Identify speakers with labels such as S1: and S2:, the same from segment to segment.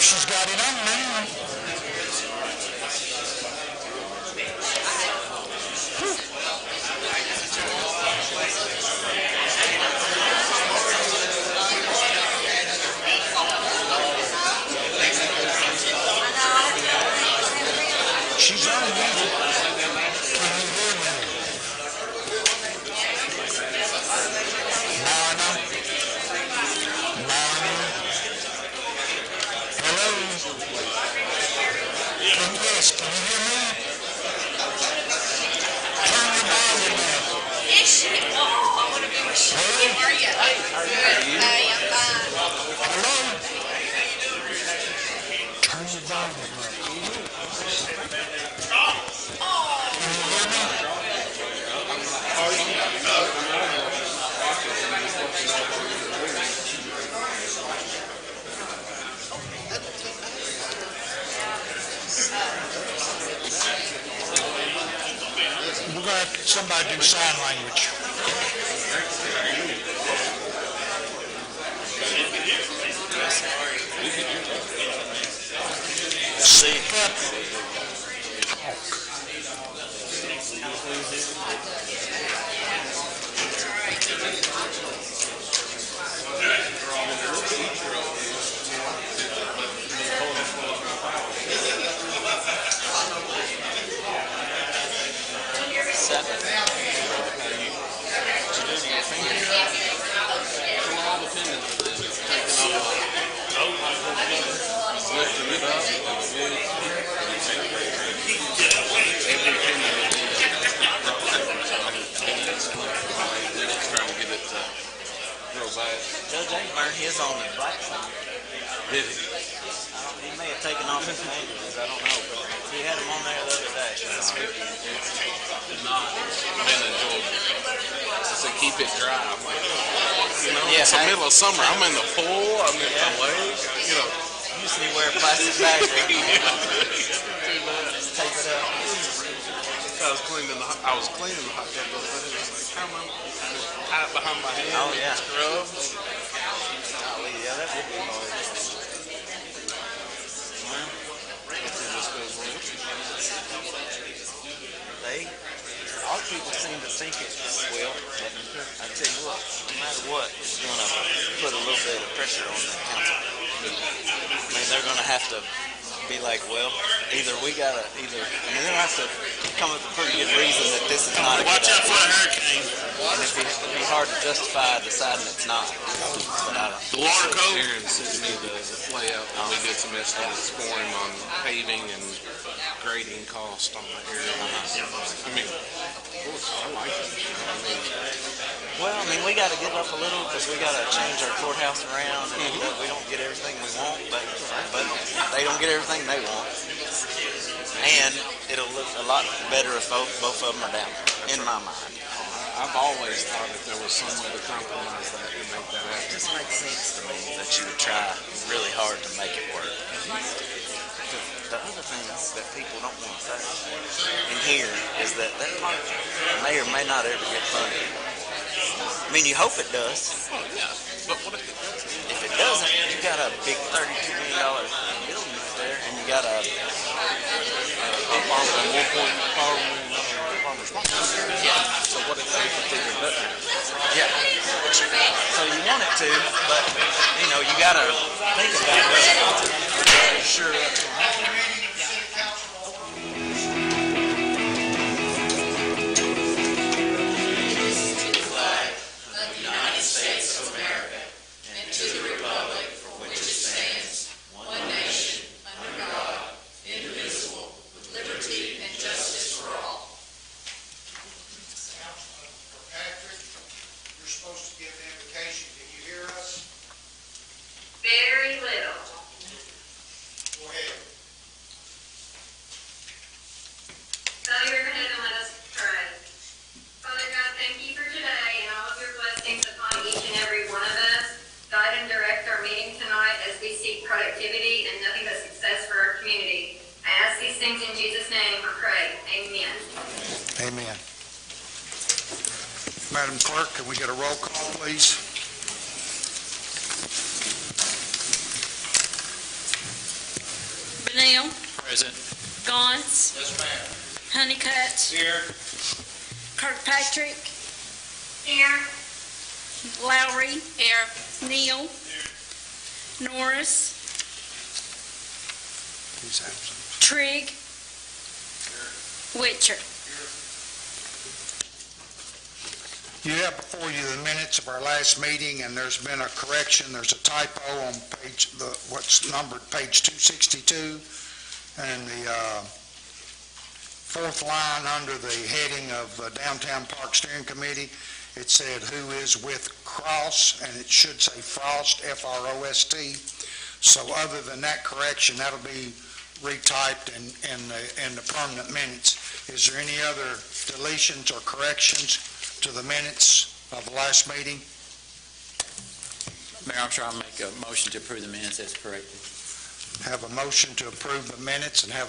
S1: she's got it on now. She's on music. Can you hear me? Mona? Mona? Hello? Yes, can you hear me? Turn your volume up.
S2: Oh, I want to be with you. How are you? Good. Hey, I'm fine.
S1: Hello? Turn your volume up. We're going to have somebody do sign language. Speak up.
S3: Judge ain't burned his on the black side.
S4: Did he?
S3: He may have taken off his manuals, I don't know, but he had them on there the other day.
S4: Did not. Been in Georgia. I said, keep it dry. I'm like,
S3: Yeah,
S4: it's the middle of summer. I'm in the pool. I'm in the lake.
S3: Usually wear a plastic bag. Just tape it up.
S4: I was cleaning the hot tub. It was like, how am I? Tie it behind my head.
S3: Oh, yeah.
S4: Scrub.
S3: Yeah, that would be hard. All people seem to think it will, but I tell you what, no matter what, it's going to put a little bit of pressure on the council. I mean, they're going to have to be like, well, they're going to have to come up with a pretty good reason that this is not a good idea.
S1: Watch out for a hurricane.
S3: And it'd be hard to justify deciding it's not. But I don't.
S4: The water code. Aaron sent me the layout. We did some estimates for him on paving and grading cost on the area. I mean, of course, I like it.
S3: Well, I mean, we got to get up a little because we got to change our courthouse around, and we don't get everything we want, but they don't get everything they want. And it'll look a lot better if both of them are down, in my mind.
S4: I've always thought if there was some way to compromise that to make that happen.
S3: It just makes sense to me that you would try really hard to make it work. The other thing that people don't want to say in here is that park may or may not ever get funded. I mean, you hope it does.
S4: Oh, yeah. But what if it doesn't?
S3: If it doesn't, you got a big $32 million building right there, and you got a
S4: Yeah. So what if they put their button?
S3: Yeah. So you want it to, but you got to think about it. Sure, that's going to happen.
S2: Very little.
S1: Go ahead.
S2: Bow your head and let us pray. Father God, thank you for today and all of your blessings upon each and every one of us. Guide and direct our meeting tonight as we seek productivity and nothing but success for our community. I ask these things in Jesus' name, I pray. Amen.
S1: Amen. Madam Clerk, can we get a roll call, please?
S5: Hale,
S3: Present.
S5: GAUNCE,
S1: Yes, ma'am.
S5: Honeycutt,
S1: Here.
S5: Kirkpatrick,
S2: Here.
S5: Lowry, Neal, Norris,
S6: He's absent.
S5: Trigg, Witcher.
S6: You have before you the minutes of our last meeting, and there's been a correction. There's a typo on what's numbered page 262, and the fourth line under the heading of Downtown Park Steering Committee, it said who is with Cross, and it should say Frost, F-R-O-S-T. So other than that correction, that'll be retyped in the permanent minutes. Is there any other deletions or corrections to the minutes of the last meeting?
S7: Mayor Armstrong, I'll make a motion to approve the minutes as corrected.
S6: Have a motion to approve the minutes and have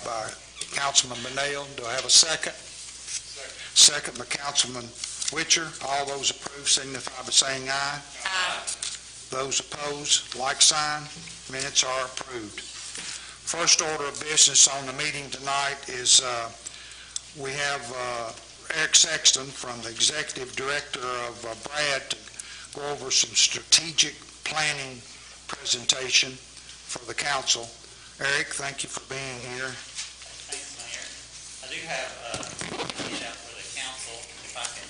S6: by Councilman Benale. Do I have a second? Second by Councilman Witcher. All those approve signify by saying aye.
S5: Aye.
S6: Those opposed, like sign. Minutes are approved. First order of business on the meeting tonight is we have Eric Sexton from the Executive Director of BRAD to go over some strategic planning presentation for the council. Eric, thank you for being here.
S8: Thanks, Mayor. I do have a handout for the council, if I can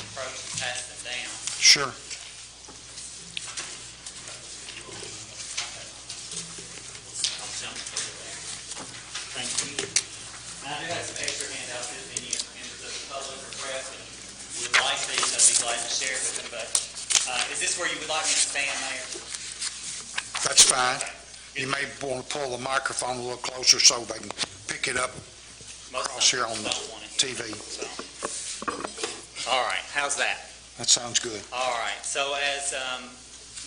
S8: approach and pass them down.
S6: Sure.
S8: I'll jump through there. Thank you. And I do have some extra handouts if any members of the public or press would like these. I'd be glad to share with them, but is this where you would like me to stand, Mayor?
S6: That's fine. You may want to pull the microphone a little closer so they can pick it up
S8: Most
S6: across here on the
S8: don't want to hear
S6: TV.
S8: it, so. All right, how's that?
S6: That sounds good.
S8: All right, so as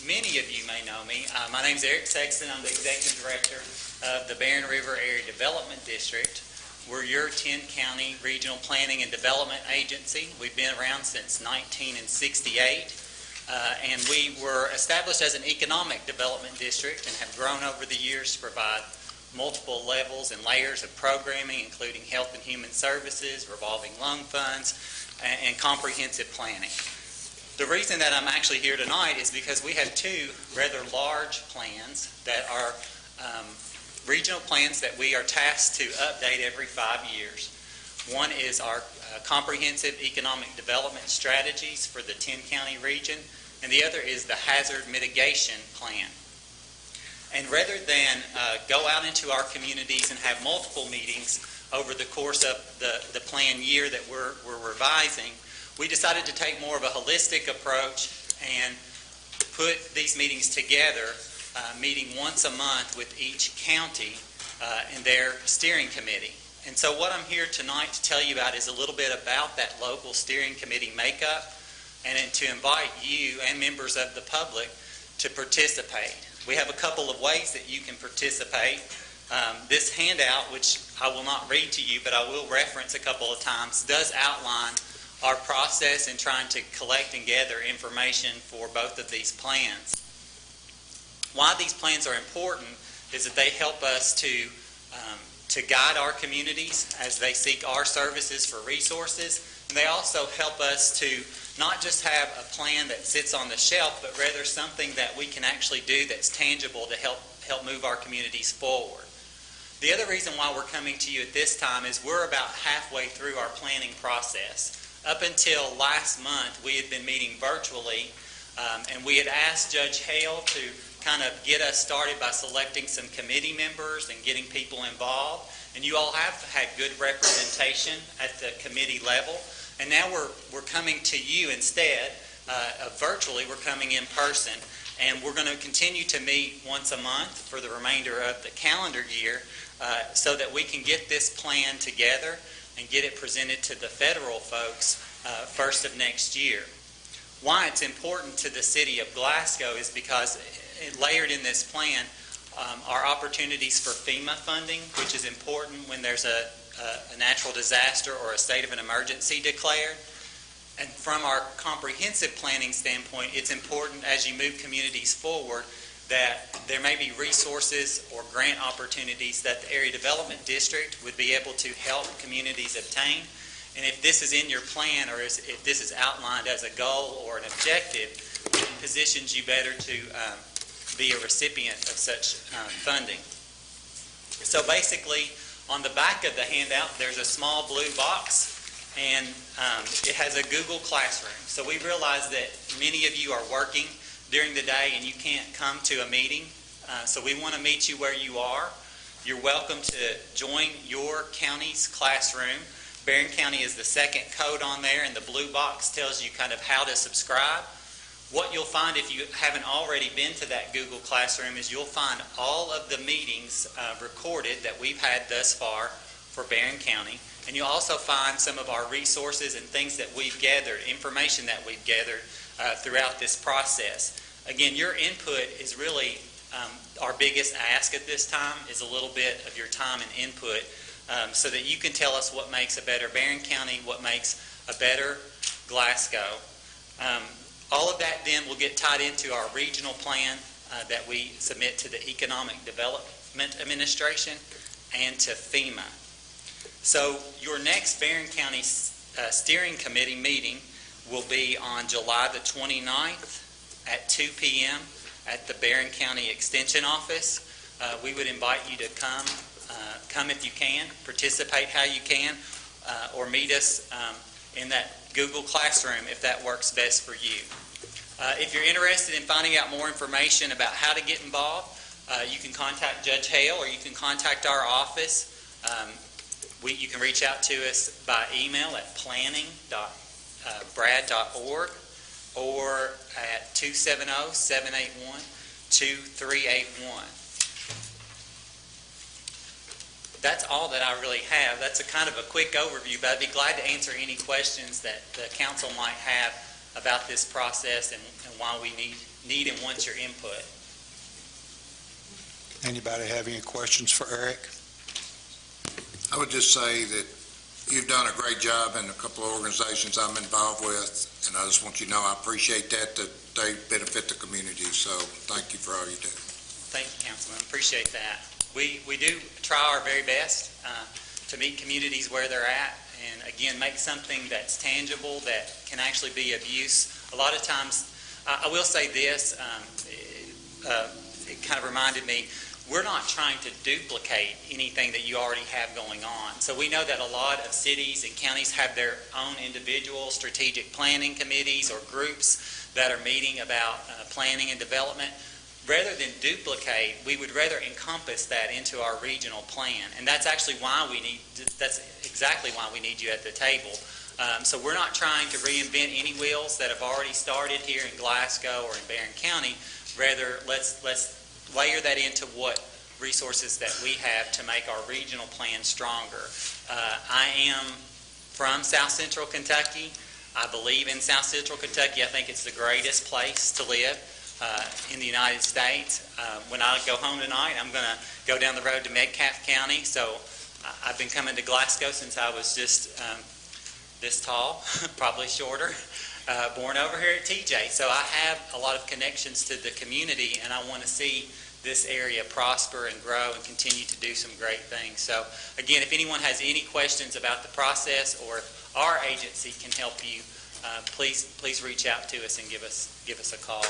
S8: many of you may know me, my name's Eric Sexton. I'm the Executive Director of the Barren River Area Development District. We're your 10-county regional planning and development agency. We've been around since 1968, and we were established as an economic development district and have grown over the years to provide multiple levels and layers of programming, including health and human services, revolving loan funds, and comprehensive planning. The reason that I'm actually here tonight is because we have two rather large plans that are regional plans that we are tasked to update every 5 years. One is our comprehensive economic development strategies for the 10-county region, and the other is the hazard mitigation plan. And rather than go out into our communities and have multiple meetings over the course of the plan year that we're revising, we decided to take more of a holistic approach and put these meetings together, meeting once a month with each county and their steering committee. And so what I'm here tonight to tell you about is a little bit about that local steering committee makeup and to invite you and members of the public to participate. We have a couple of ways that you can participate. This handout, which I will not read to you, but I will reference a couple of times, does outline our process in trying to collect and gather information for both of these plans. Why these plans are important is that they help us to guide our communities as they seek our services for resources, and they also help us to not just have a plan that sits on the shelf, but rather something that we can actually do that's tangible to help move our communities forward. The other reason why we're coming to you at this time is we're about halfway through our planning process. Up until last month, we had been meeting virtually, and we had asked Judge Hale to kind of get us started by selecting some committee members and getting people involved. And you all have had good representation at the committee level. And now we're coming to you instead of virtually. We're coming in person. And we're going to continue to meet once a month for the remainder of the calendar year so that we can get this plan together and get it presented to the federal folks first of next year. Why it's important to the city of Glasgow is because layered in this plan are opportunities for FEMA funding, which is important when there's a natural disaster or a state of an emergency declared. And from our comprehensive planning standpoint, it's important as you move communities forward that there may be resources or grant opportunities that the Area Development District would be able to help communities obtain. And if this is in your plan, or if this is outlined as a goal or an objective, it positions you better to be a recipient of such funding. So basically, on the back of the handout, there's a small blue box, and it has a Google Classroom. So we realize that many of you are working during the day and you can't come to a meeting. So we want to meet you where you are. You're welcome to join your county's classroom. Barron County is the second code on there, and the blue box tells you kind of how to subscribe. What you'll find if you haven't already been to that Google Classroom is you'll find all of the meetings recorded that we've had thus far for Barron County. And you'll also find some of our resources and things that we've gathered, information that we've gathered throughout this process. Again, your input is really our biggest ask at this time, is a little bit of your time and input, so that you can tell us what makes a better Barron County, what makes a better Glasgow. All of that then will get tied into our regional plan that we submit to the Economic Development Administration and to FEMA. So your next Barron County Steering Committee meeting will be on July the 29th at 2 p.m. at the Barron County Extension Office. We would invite you to come if you can, participate how you can, or meet us in that Google Classroom if that works best for you. If you're interested in finding out more information about how to get involved, you can contact Judge Hale, or you can contact our office. You can reach out to us by email at planning.brad.org or at 270-781-2381. That's all that I really have. That's a kind of a quick overview, but I'd be glad to answer any questions that the council might have about this process and why we need and want your input.
S6: Anybody have any questions for Eric?
S9: I would just say that you've done a great job in a couple of organizations I'm involved with, and I just want you to know I appreciate that they benefit the community, so thank you for all you do.
S8: Thank you, Councilman. Appreciate that. We do try our very best to meet communities where they're at, and again, make something that's tangible, that can actually be of use. A lot of times, I will say this, it kind of reminded me, we're not trying to duplicate anything that you already have going on. So we know that a lot of cities and counties have their own individual strategic planning committees or groups that are meeting about planning and development. Rather than duplicate, we would rather encompass that into our regional plan. And that's actually why that's exactly why we need you at the table. So we're not trying to reinvent any wheels that have already started here in Glasgow or in Barron County. Rather, let's layer that into what resources that we have to make our regional plan stronger. I am from South Central Kentucky. I believe in South Central Kentucky. I think it's the greatest place to live in the United States. When I go home tonight, I'm going to go down the road to Metcalfe County. So I've been coming to Glasgow since I was just this tall, probably shorter, born over here at TJ. So I have a lot of connections to the community, and I want to see this area prosper and grow and continue to do some great things. So again, if anyone has any questions about the process, or if our agency can help you, please reach out to us and give us a call.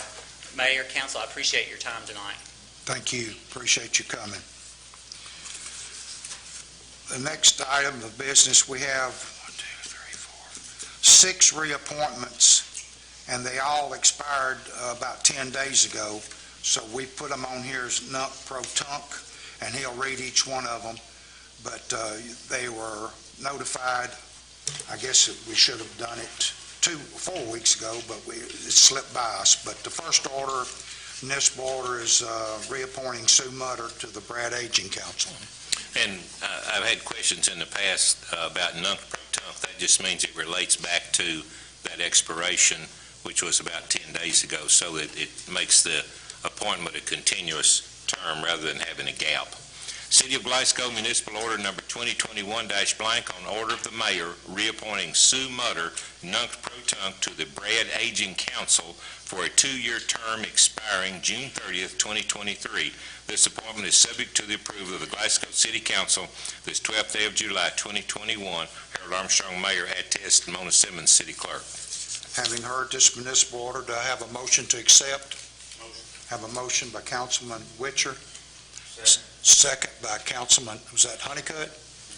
S8: Mayor, Council, I appreciate your time tonight.
S6: Thank you. Appreciate you coming. The next item of business, we have 6 reappointments, and they all expired about 10 days ago. So we put them on here as non-pro-tunc, and he'll read each one of them. But they were notified. I guess we should have done it 4 weeks ago, but it slipped by us. But the first order, municipal order, is reappointing Sue Mutter to the Brad Aging Council.
S10: And I've had questions in the past about non-pro-tunc. That just means it relates back to that expiration, which was about 10 days ago, so that it makes the appointment a continuous term rather than having a gap. City of Glasgow Municipal Order Number 2021-blank on order of the mayor reappointing Sue Mutter, Nunc Pro Tunc, to the Brad Aging Council for a 2-year term expiring June 30th, 2023. This appointment is subject to the approval of the Glasgow City Council this 12th day of July, 2021. Harold Armstrong, Mayor, attest, and Mona Simmons, City Clerk.
S6: Having heard this municipal order, do I have a motion to accept? Have a motion by Councilman Witcher. Second by Councilman, was that Honeycutt?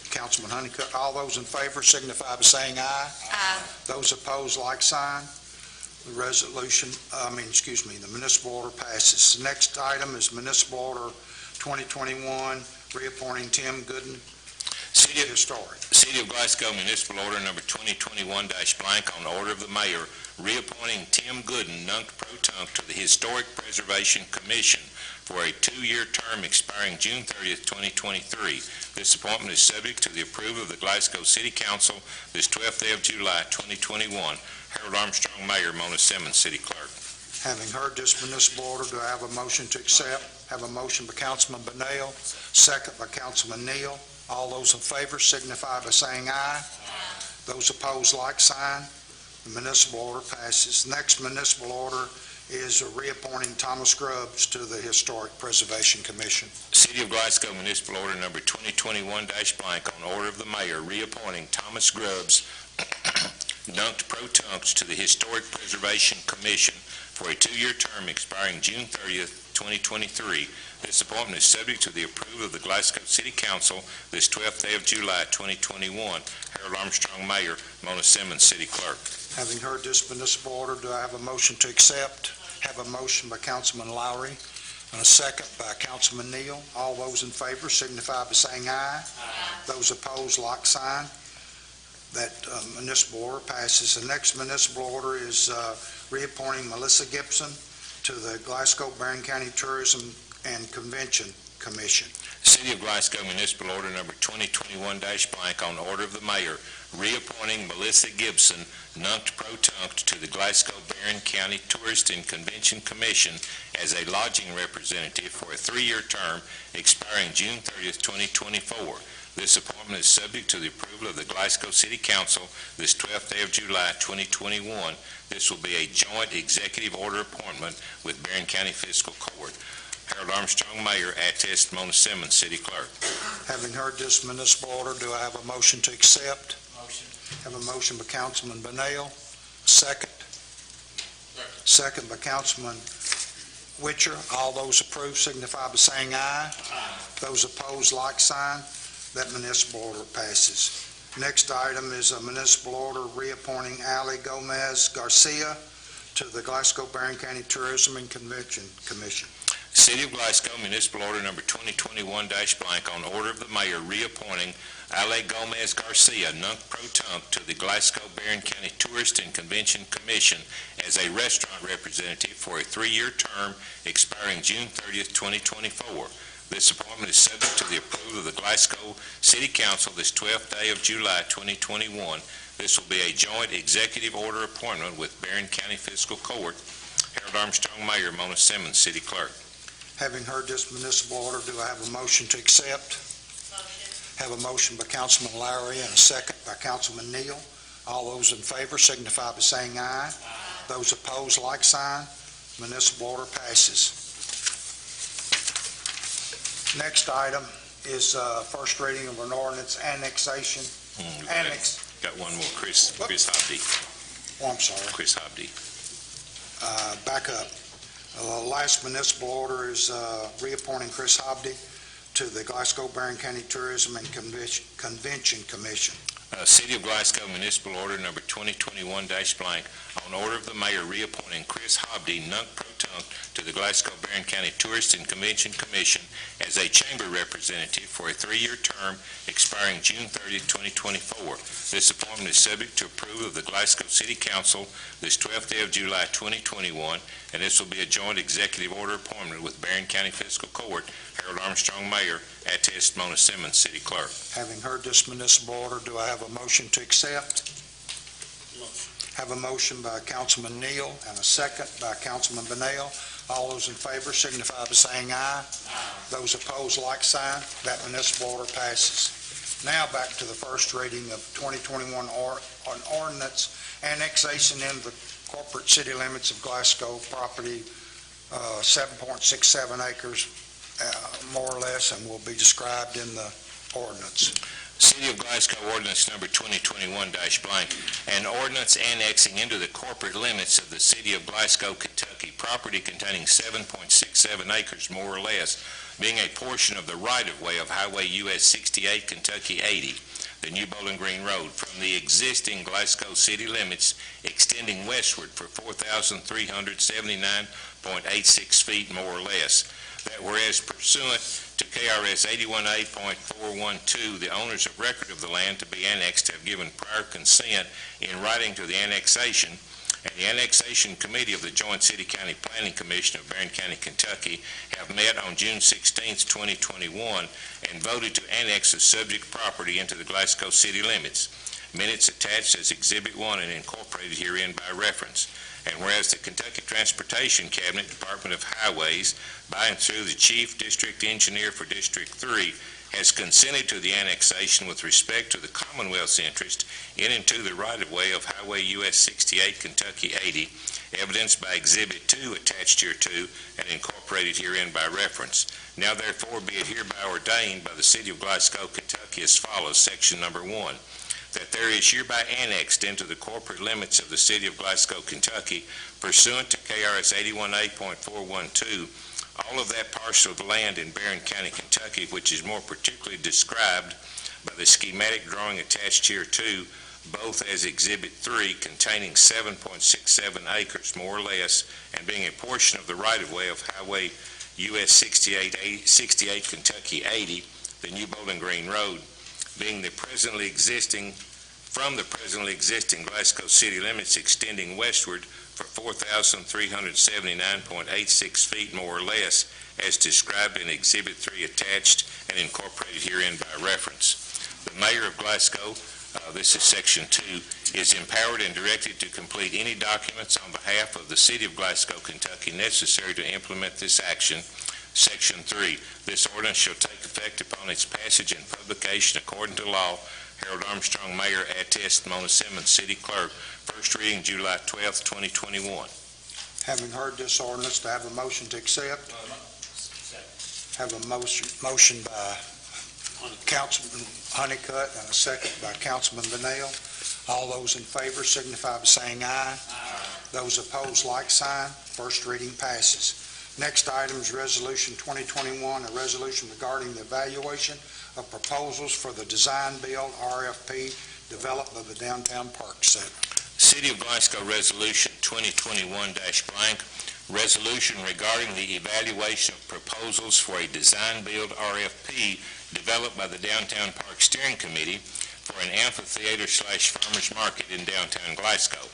S6: Councilman Honeycutt. All those in favor signify by saying aye.
S5: Aye.
S6: Those opposed, like sign. The the municipal order passes. The next item is municipal order 2021, reappointing Tim Gooden,
S10: City
S6: Historic.
S10: of Glasgow Municipal Order Number 2021-blank on order of the mayor reappointing Tim Gooden, Nunc Pro Tunc, to the Historic Preservation Commission for a 2-year term expiring June 30th, 2023. This appointment is subject to the approval of the Glasgow City Council this 12th day of July, 2021. Harold Armstrong, Mayor, Mona Simmons, City Clerk.
S6: Having heard this municipal order, do I have a motion to accept? Have a motion by Councilman Benel, second by Councilman Neal. All those in favor signify by saying aye. Those opposed, like sign. The municipal order passes. Next municipal order is reappointing Thomas Grubbs to the Historic Preservation Commission.
S10: City of Glasgow Municipal Order Number 2021-blank on order of the mayor reappointing Thomas Grubbs, Nunc Pro Tunc, to the Historic Preservation Commission for a 2-year term expiring June 30th, 2023. This appointment is subject to the approval of the Glasgow City Council this 12th day of July, 2021. Harold Armstrong, Mayor, Mona Simmons, City Clerk.
S6: Having heard this municipal order, do I have a motion to accept? Have a motion by Councilman Lowry and a second by Councilman Neal. All those in favor signify by saying aye. Those opposed, like sign. That municipal order passes. The next municipal order is reappointing Melissa Gibson to the Glasgow Barron County Tourism and Convention Commission.
S10: City of Glasgow Municipal Order Number 2021-blank on order of the mayor reappointing Melissa Gibson, Nunc Pro Tunc, to the Glasgow Barron County Tourist and Convention Commission as a lodging representative for a 3-year term expiring June 30th, 2024. This appointment is subject to the approval of the Glasgow City Council this 12th day of July, 2021. This will be a joint executive order appointment with Barron County Fiscal Court. Harold Armstrong, Mayor, attest, Mona Simmons, City Clerk.
S6: Having heard this municipal order, do I have a motion to accept?
S1: Motion.
S6: Have a motion by Councilman Benel, second. Second by Councilman Witcher. All those approved signify by saying aye. Those opposed, like sign. That municipal order passes. Next item is a municipal order reappointing Ali Gomez Garcia to the Glasgow Barron County Tourism and Convention Commission.
S10: City of Glasgow Municipal Order Number 2021-blank on order of the mayor reappointing Ale Gomez Garcia, Nunc Pro Tunc, to the Glasgow Barron County Tourist and Convention Commission as a restaurant representative for a 3-year term expiring June 30th, 2024. This appointment is subject to the approval of the Glasgow City Council this 12th day of July, 2021. This will be a joint executive order appointment with Barron County Fiscal Court. Harold Armstrong, Mayor, Mona Simmons, City Clerk.
S6: Having heard this municipal order, do I have a motion to accept?
S5: Motion.
S6: Have a motion by Councilman Lowry and a second by Councilman Neal. All those in favor signify by saying aye. Those opposed, like sign. Municipal order passes. Next item is first reading of an ordinance annexation.
S10: Got one more, Chris Hobdy.
S6: Oh, I'm sorry.
S10: Chris Hobdy.
S6: Back up. The last municipal order is reappointing Chris Hobdy to the Glasgow Barron County Tourism and Convention Commission.
S10: City of Glasgow Municipal Order Number 2021-blank on order of the mayor reappointing Chris Hobdy, Nunc Pro Tunc, to the Glasgow Barron County Tourist and Convention Commission as a chamber representative for a 3-year term expiring June 30th, 2024. This appointment is subject to approval of the Glasgow City Council this 12th day of July, 2021, and this will be a joint executive order appointment with Barron County Fiscal Court. Harold Armstrong, Mayor, attest, Mona Simmons, City Clerk.
S6: Having heard this municipal order, do I have a motion to accept? Have a motion by Councilman Neal and a second by Councilman Benel. All those in favor signify by saying aye. Those opposed, like sign. That municipal order passes. Now back to the first reading of 2021 on ordinance annexation into the corporate city limits of Glasgow property, 7.67 acres, more or less, and will be described in the ordinance.
S10: City of Glasgow ordinance number 2021-blank, an ordinance annexing into the corporate limits of the city of Glasgow, Kentucky, property containing 7.67 acres, more or less, being a portion of the right-of-way of Highway US 68, Kentucky 80, the New Bowling Green Road, from the existing Glasgow city limits extending westward for 4,379.86 feet, more or less. That whereas pursuant to KRS 81A.412, the owners of record of the land to be annexed have given prior consent in writing to the annexation, and the Annexation Committee of the Joint City-County Planning Commission of Barron County, Kentucky, have met on June 16, 2021, and voted to annex the subject property into the Glasgow city limits. Minutes attached as Exhibit 1 and incorporated herein by reference. And whereas the Kentucky Transportation Cabinet, Department of Highways, by and through the Chief District Engineer for District 3, has consented to the annexation with respect to the Commonwealth's interest in and to the right-of-way of Highway US 68, Kentucky 80, evidenced by Exhibit 2 attached hereto and incorporated herein by reference. Now therefore be it hereby ordained by the City of Glasgow, Kentucky as follows, Section number 1, that there is hereby annexed into the corporate limits of the City of Glasgow, Kentucky, pursuant to KRS 81A.412, all of that parcel of land in Barron County, Kentucky, which is more particularly described by the schematic drawing attached hereto, both as Exhibit 3, containing 7.67 acres, more or less, and being a portion of the right-of-way of Highway US 68, Kentucky 80, the New Bowling Green Road, being from the presently existing Glasgow city limits extending westward for 4,379.86 feet, more or less, as described in Exhibit 3 attached and incorporated herein by reference. The Mayor of Glasgow, this is Section 2, is empowered and directed to complete any documents on behalf of the City of Glasgow, Kentucky necessary to implement this action. Section 3, this ordinance shall take effect upon its passage and publication according to law. Harold Armstrong, Mayor, attest Mona Simmons, City Clerk. First reading, July 12, 2021.
S6: Having heard this ordinance, to have a motion to accept? Have a motion by Councilman Honeycutt and a second by Councilman Donnell. All those in favor signify by saying aye. Those opposed, like sign. First reading passes. Next item is Resolution 2021, a resolution regarding the evaluation of proposals for the design build RFP developed by the Downtown Park Center.
S10: City of Glasgow Resolution 2021-blank, resolution regarding the evaluation of proposals for a design build RFP developed by the Downtown Park Steering Committee for an amphitheater/farmers market in downtown Glasgow.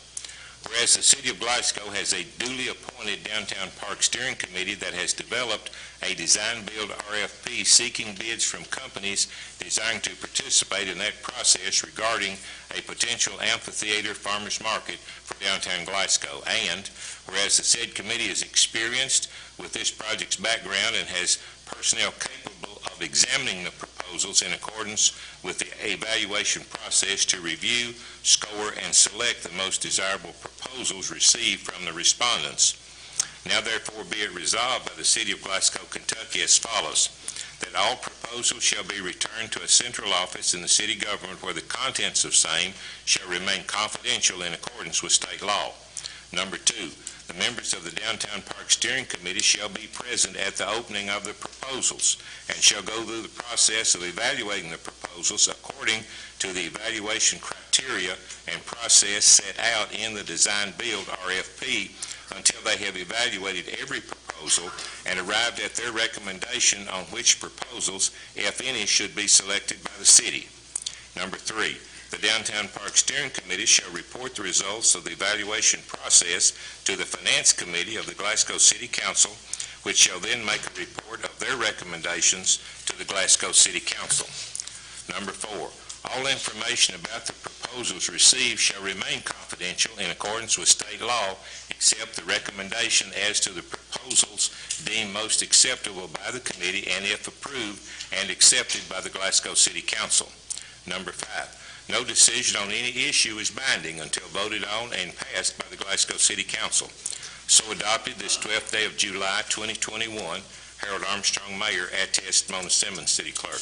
S10: Whereas the City of Glasgow has a duly appointed Downtown Park Steering Committee that has developed a design-build RFP seeking bids from companies desiring to participate in that process regarding a potential amphitheater farmers market for downtown Glasgow. And whereas the said committee is experienced with this project's background and has personnel capable of examining the proposals in accordance with the evaluation process to review, score, and select the most desirable proposals received from the respondents. Now therefore be it resolved by the City of Glasgow, Kentucky as follows, that all proposals shall be returned to a central office in the city government where the contents of same shall remain confidential in accordance with state law. Number 2, the members of the Downtown Park Steering Committee shall be present at the opening of the proposals and shall go through the process of evaluating the proposals according to the evaluation criteria and process set out in the design build RFP until they have evaluated every proposal and arrived at their recommendation on which proposals, if any, should be selected by the city. Number 3, the Downtown Park Steering Committee shall report the results of the evaluation process to the Finance Committee of the Glasgow City Council, which shall then make a report of their recommendations to the Glasgow City Council. Number 4, all information about the proposals received shall remain confidential in accordance with state law accept the recommendation as to the proposals deemed most acceptable by the committee and if approved and accepted by the Glasgow City Council. Number 5, no decision on any issue is binding until voted on and passed by the Glasgow City Council. So adopted this 12th day of July 2021, Harold Armstrong, Mayor, attests Mona Simmons, City Clerk.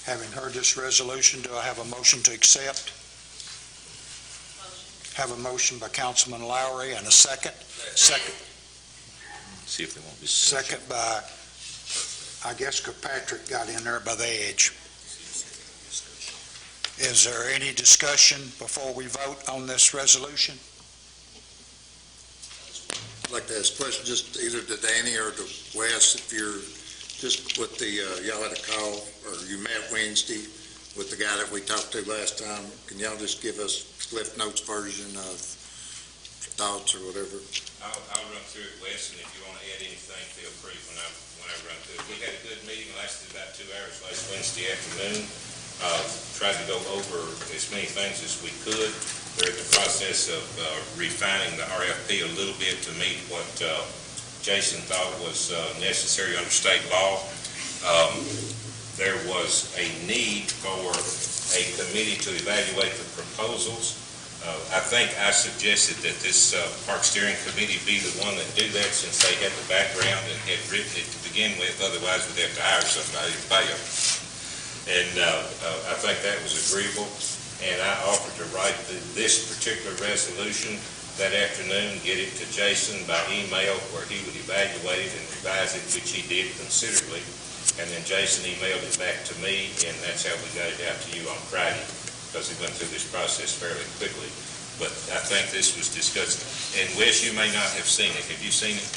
S6: Having heard this resolution, do I have a motion to accept? Have a motion by Councilman Lowry and a second. Second.
S10: See if they want this.
S6: Second by, I guess Kirkpatrick got in there by the edge. Is there any discussion before we vote on this resolution?
S9: I'd like to ask a question, just either to Danny or to Wes, if you're just with the, y'all had a call, or you met Wednesday with the guy that we talked to last time. Can y'all just give us Cliff Notes version of thoughts or whatever?
S10: I'll run through it, Wes, and if you want to add anything, feel free when I run through it. We had a good meeting, lasted about 2 hours last Wednesday afternoon. Tried to go over as many things as we could. We're in the process of refining the RFP a little bit to meet what Jason thought was necessary under state law. There was a need for a committee to evaluate the proposals. I think I suggested that this Park Steering Committee be the one that do that, since they had the background and had written it to begin with. Otherwise, we'd have to hire somebody to pay them. And I think that was agreeable. And I offered to write this particular resolution that afternoon, get it to Jason by email, where he would evaluate it and revise it, which he did considerably. And then Jason emailed it back to me, and that's how we got it out to you on Friday, because we went through this process fairly quickly. But I think this was discussed. And Wes, you may not have seen it. Have you seen it?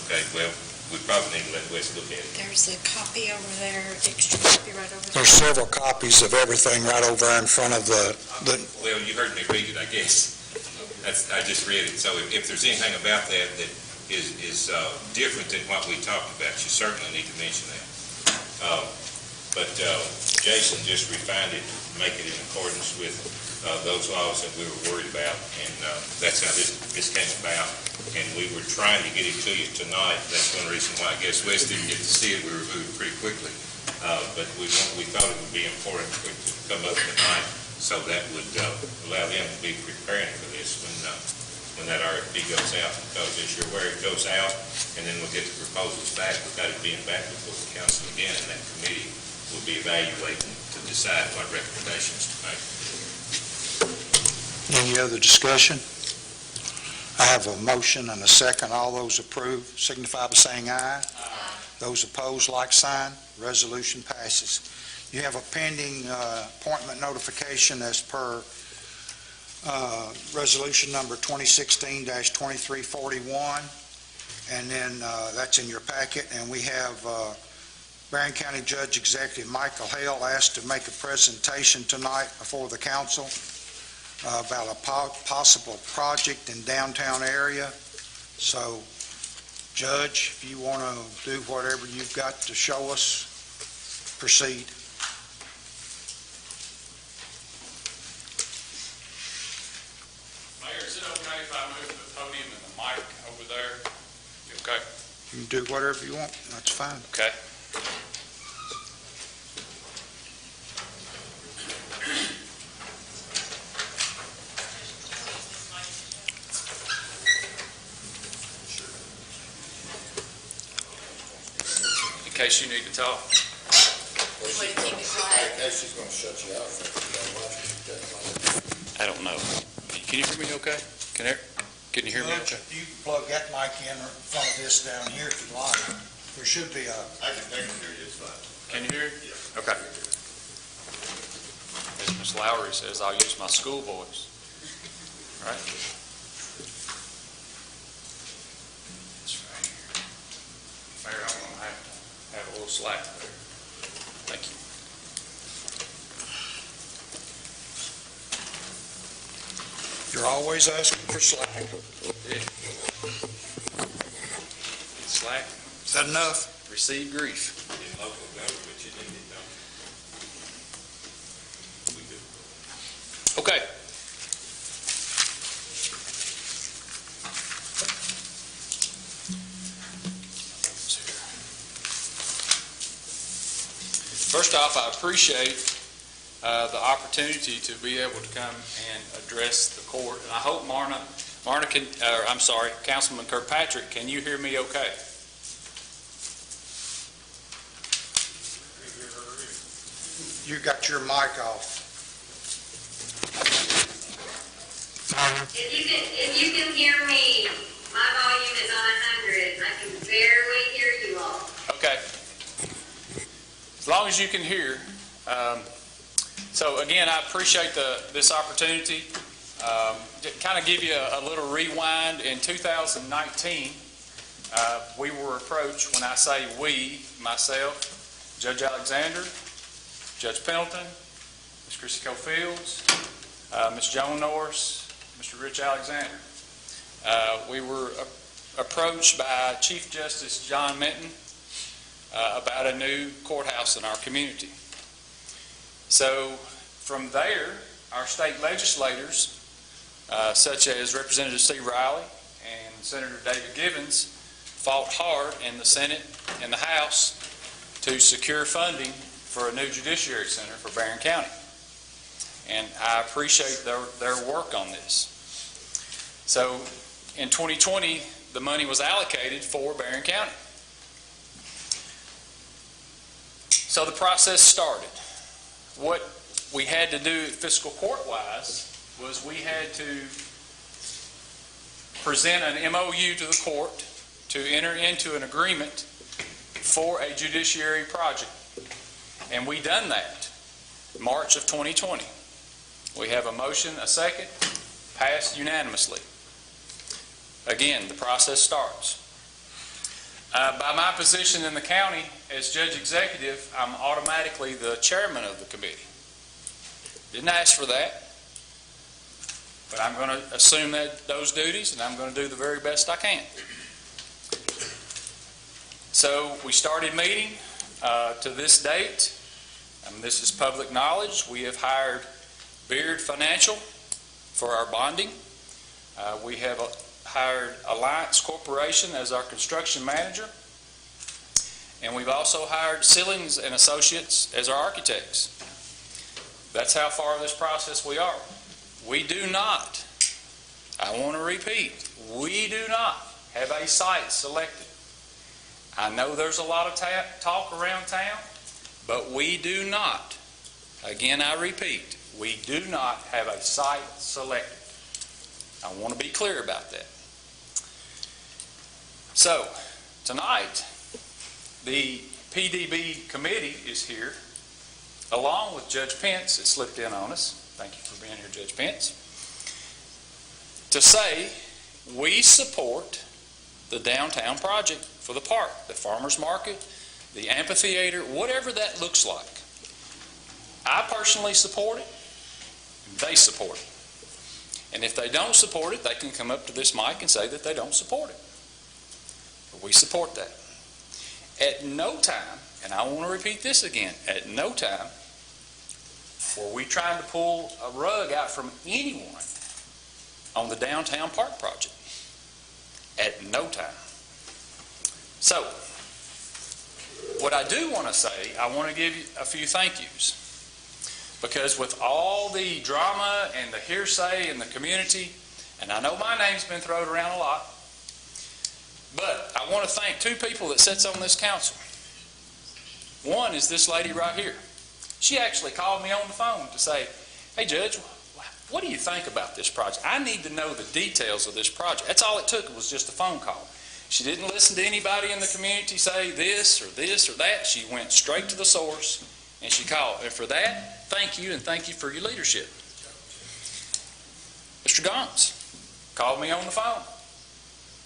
S10: Okay, well, we probably need to let Wes look at it.
S5: There's a copy over there, extra copy right over there.
S6: There's several copies of everything right over there in front of the
S10: Well, you heard me read it, I guess. I just read it. So if there's anything about that that is different than what we talked about, you certainly need to mention that. But Jason just refined it to make it in accordance with those laws that we were worried about, and that's how this came about. And we were trying to get it to you tonight. That's one reason why I guess Wes didn't get to see it. We were moving pretty quickly. But we thought it would be important for it to come up tonight, so that would allow them to be preparing for this when that RFP goes out. Because as you're aware, it goes out, and then we'll get the proposals back without it being back before the council again, and that committee will be evaluating to decide what recommendations to make.
S6: Any other discussion? I have a motion and a second. All those approve signify by saying aye. Aye. Those opposed, like sign. Resolution passes. You have a pending appointment notification as per resolution number 2016-2341, and then that's in your packet. And we have Barron County Judge Executive Michael Hale asked to make a presentation tonight before the council about a possible project in downtown area. So, Judge, if you want to do whatever you've got to show us, proceed.
S11: Mayor, is it okay if I move the podium and the mic over there? Okay.
S6: You can do whatever you want. That's fine.
S11: Okay. In case you need to talk.
S5: We want to keep it quiet.
S9: She's going to shut you out.
S11: I don't know. Can you hear me okay? Can you hear me okay?
S6: You can plug that mic in front of this down here if you like. There should be a...
S9: I can hear you, it's fine.
S11: Can you hear? Yeah. Okay. As Ms. Lowry says, I'll use my school voice. Right? That's right here. Mayor, I'm going to have a little slack there. Thank you.
S6: You're always asking for slack.
S11: Yeah. Slack.
S6: Is that enough?
S11: Receive grief.
S10: In local government, you need it, don't you? We do.
S11: Okay. First off, I appreciate the opportunity to be able to come and address the court. And I hope Marna can, Councilman Kirkpatrick, can you hear me okay?
S6: You got your mic off.
S2: If you can hear me, my volume is on 100. I can barely hear you all.
S11: Okay. As long as you can hear. So again, I appreciate this opportunity. To kind of give you a little rewind, in 2019, we were approached, when I say we, myself, Judge Alexander, Judge Pendleton, Ms. Chrissy Cole Fields, Ms. Joan Norris, Mr. Rich Alexander. We were approached by Chief Justice John Minton about a new courthouse in our community. So from there, our state legislators, such as Representative Steve Riley and Senator David Givens, fought hard in the Senate and the House to secure funding for a new judiciary center for Barron County. And I appreciate their work on this. So in 2020, the money was allocated for Barron County. So the process started. What we had to do fiscal court-wise was we had to present an MOU to the court to enter into an agreement for a judiciary project. And we done that March of 2020. We have a motion, a second, passed unanimously. Again, the process starts. By my position in the county as judge executive, I'm automatically the chairman of the committee. Didn't ask for that, but I'm going to assume those duties, and I'm going to do the very best I can. So we started meeting to this date. This is public knowledge. We have hired Beard Financial for our bonding. We have hired Alliance Corporation as our construction manager. And we've also hired Sillings and Associates as our architects. That's how far this process we are. We do not, I want to repeat, we do not have a site selected. I know there's a lot of talk around town, but we do not, again I repeat, we do not have a site selected. I want to be clear about that. So, tonight, the PDB committee is here, along with Judge Pence that slipped in on us. Thank you for being here, Judge Pence. To say we support the downtown project for the park, the farmer's market, the amphitheater, whatever that looks like. I personally support it. They support it. And if they don't support it, they can come up to this mic and say that they don't support it. But we support that. At no time, and I want to repeat this again, at no time were we trying to pull a rug out from anyone on the downtown park project. At no time. So, what I do want to say, I want to give you a few thank yous. Because with all the drama and the hearsay in the community, and I know my name's been thrown around a lot, but I want to thank two people that sits on this council. One is this lady right here. She actually called me on the phone to say, hey Judge, what do you think about this project? I need to know the details of this project. That's all it took, was just a phone call. She didn't listen to anybody in the community say this or that. She went straight to the source and she called. And for that, thank you, and thank you for your leadership. Mr. GAUNCE called me on the phone.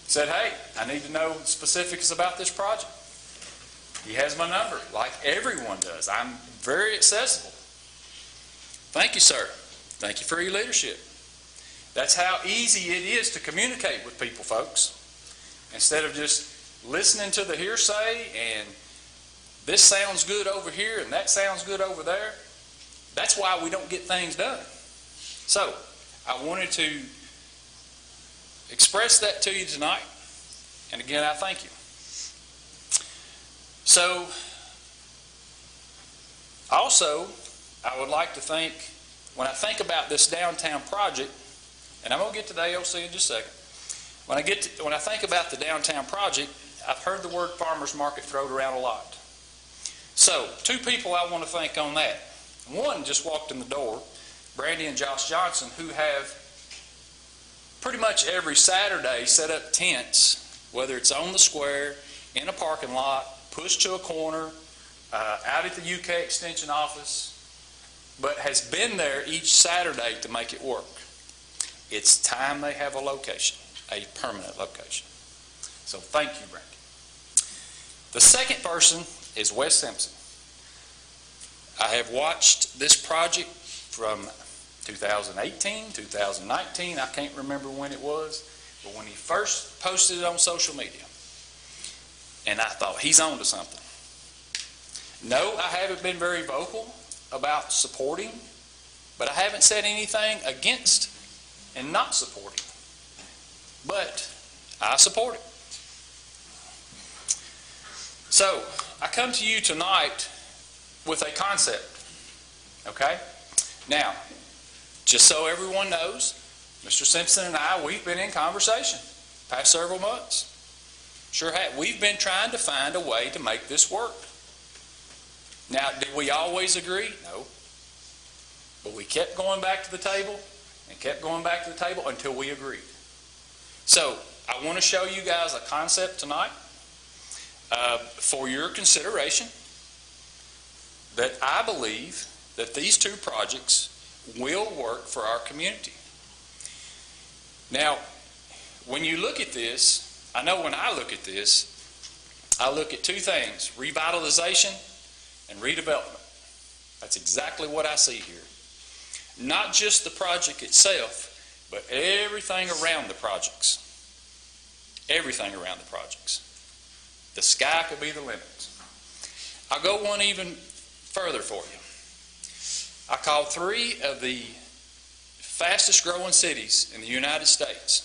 S11: Said, hey, I need to know specifics about this project. He has my number, like everyone does. I'm very accessible. Thank you, sir. Thank you for your leadership. That's how easy it is to communicate with people, folks. Instead of just listening to the hearsay and this sounds good over here and that sounds good over there. That's why we don't get things done. So, I wanted to express that to you tonight. And again, I thank you. So, Also, I would like to think, when I think about this downtown project, and I'm going to get to the AOC in just a second. When I think about the downtown project, I've heard the word farmers market thrown around a lot. So, two people I want to thank on that. One just walked in the door, Brandy and Josh Johnson, who have pretty much every Saturday set up tents, whether it's on the square, in a parking lot, pushed to a corner, out at the UK Extension office, but has been there each Saturday to make it work. It's time they have a location, a permanent location. So thank you, Brandy. The second person is Wes Simpson. I have watched this project from 2018, 2019, I can't remember when it was, but when he first posted it on social media, and I thought, he's on to something. No, I haven't been very vocal about supporting, but I haven't said anything against and not supporting. But I support it. So, I come to you tonight with a concept, okay? Now, just so everyone knows, Mr. Simpson and I, we've been in conversation past several months. Sure have. We've been trying to find a way to make this work. Now, did we always agree? No. But we kept going back to the table and kept going back to the table until we agreed. So, I want to show you guys a concept tonight for your consideration that I believe that these two projects will work for our community. Now, when you look at this, I know when I look at this, I look at two things, revitalization and redevelopment. That's exactly what I see here. Not just the project itself, but everything around the projects. Everything around the projects. The sky could be the limit. I'll go one even further for you. I called 3 of the fastest growing cities in the United States.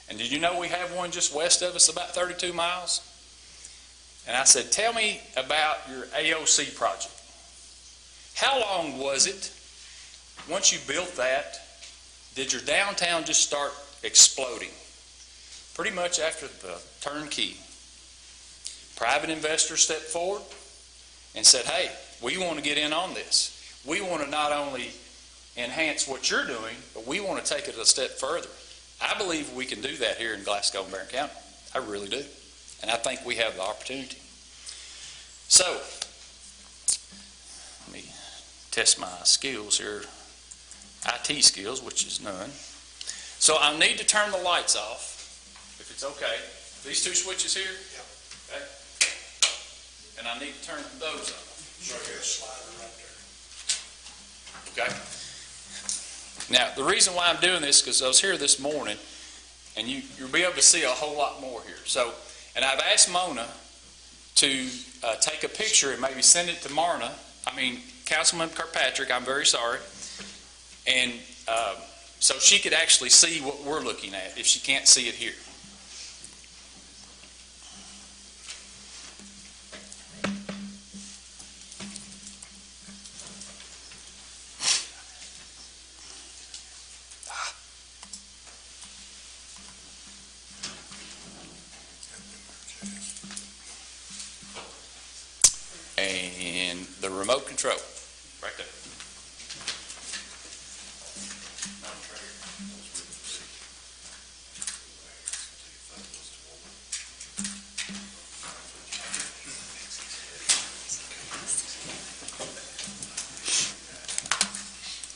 S11: And did you know we have one just west of us, about 32 miles? And I said, tell me about your AOC project. How long was it, once you built that, did your downtown just start exploding? Pretty much after the turnkey. Private investors stepped forward and said, hey, we want to get in on this. We want to not only enhance what you're doing, but we want to take it a step further. I believe we can do that here in Glasgow and Barron County. I really do. And I think we have the opportunity. So, let me test my skills here. IT skills, which is none. So I'll need to turn the lights off, if it's okay. These two switches here? Yeah. Okay. And I need to turn those off. Okay. Now, the reason why I'm doing this is because I was here this morning, and you'll be able to see a whole lot more here. So, and I've asked Mona to take a picture and maybe send it to Councilman Kirkpatrick, I'm very sorry, and so she could actually see what we're looking at if she can't see it here. And the remote control, right there.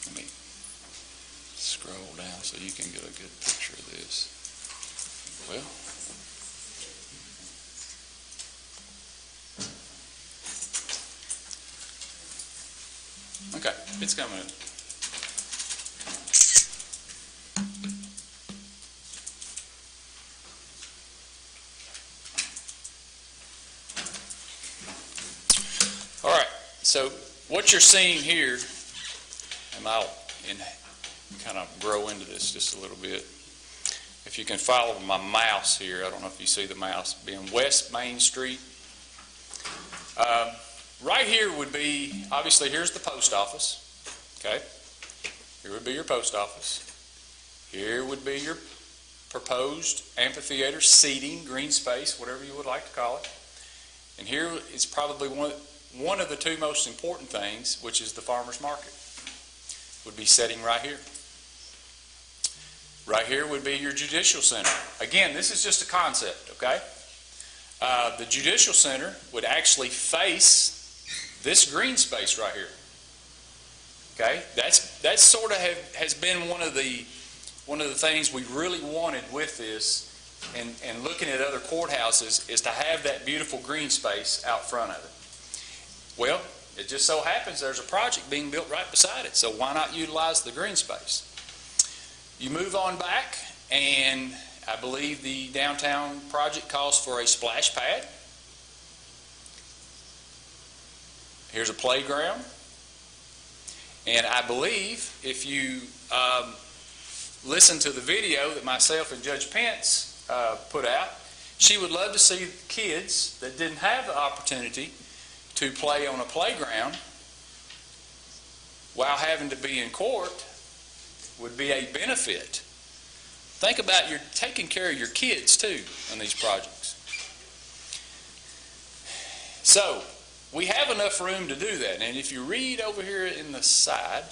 S11: Let me scroll down so you can get a good picture of this. Well, okay, it's coming in. All right, so what you're seeing here, and I'll kind of grow into this just a little bit. If you can follow my mouse here, I don't know if you see the mouse, being West Main Street. right here would be, obviously, here's the post office, okay? Here would be your post office. Here would be your proposed amphitheater, seating, green space, whatever you would like to call it. And here is probably one of the two most important things, which is the farmer's market, would be sitting right here. Right here would be your judicial center. Again, this is just a concept, okay? The judicial center would actually face this green space right here. Okay, that's sort of has been one of the things we really wanted with this, and looking at other courthouses, is to have that beautiful green space out front of it. Well, it just so happens there's a project being built right beside it, so why not utilize the green space? You move on back, and I believe the downtown project calls for a splash pad. Here's a playground. And I believe if you listen to the video that myself and Judge Pence put out, she would love to see kids that didn't have the opportunity to play on a playground while having to be in court would be a benefit. Think about you're taking care of your kids too on these projects. So we have enough room to do that. And if you read over here in the side,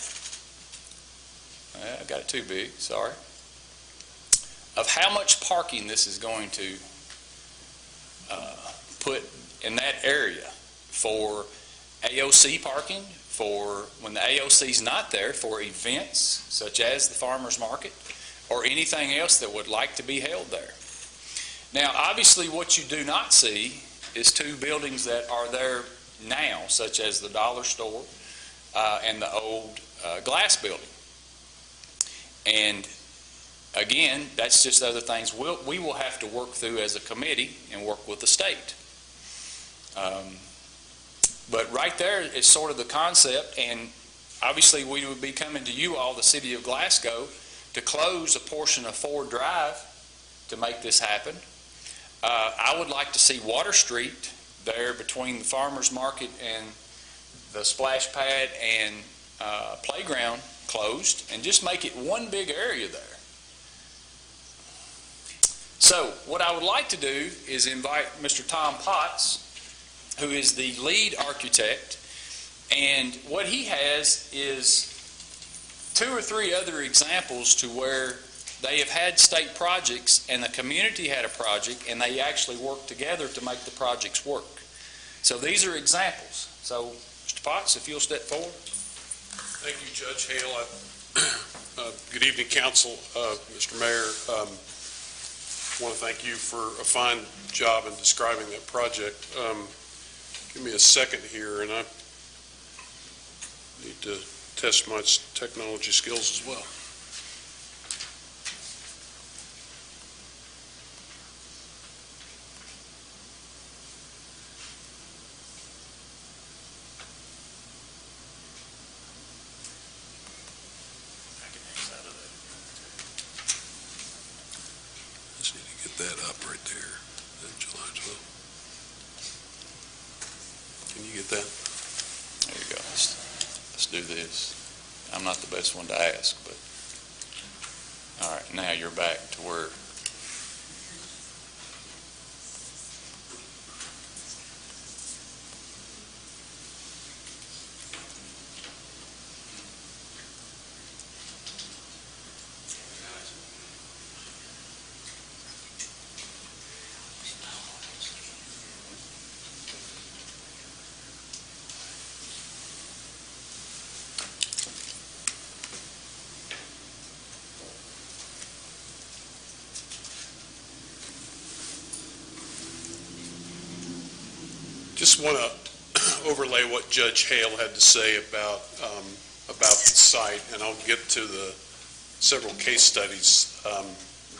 S11: I got it too big, sorry, of how much parking this is going to put in that area for AOC parking, for when the AOC is not there, for events such as the farmer's market or anything else that would like to be held there. Now, obviously, what you do not see is two buildings that are there now, such as the dollar store and the old glass building. And again, that's just other things we will have to work through as a committee and work with the state. But right there is sort of the concept, and obviously we would be coming to you all, the city of Glasgow, to close a portion of Ford Drive to make this happen. I would like to see Water Street there between the farmer's market and the splash pad and playground closed, and just make it one big area there. So what I would like to do is invite Mr. Tom Potts, who is the lead architect, and what he has is 2 or 3 other examples to where they have had state projects and the community had a project and they actually worked together to make the projects work. So these are examples. So Mr. Potts, if you'll step forward.
S12: Thank you, Judge Hale. Good evening, Council. Mr. Mayor, I want to thank you for a fine job in describing that project. Give me a second here, and I need to test my technology skills as well. Just need to get that up right there. July 12th. Can you get that?
S11: There you go. Let's do this. I'm not the best one to ask, but all right, now you're back to where.
S12: Just want to overlay what Judge Hale had to say about the site, and I'll get to the several case studies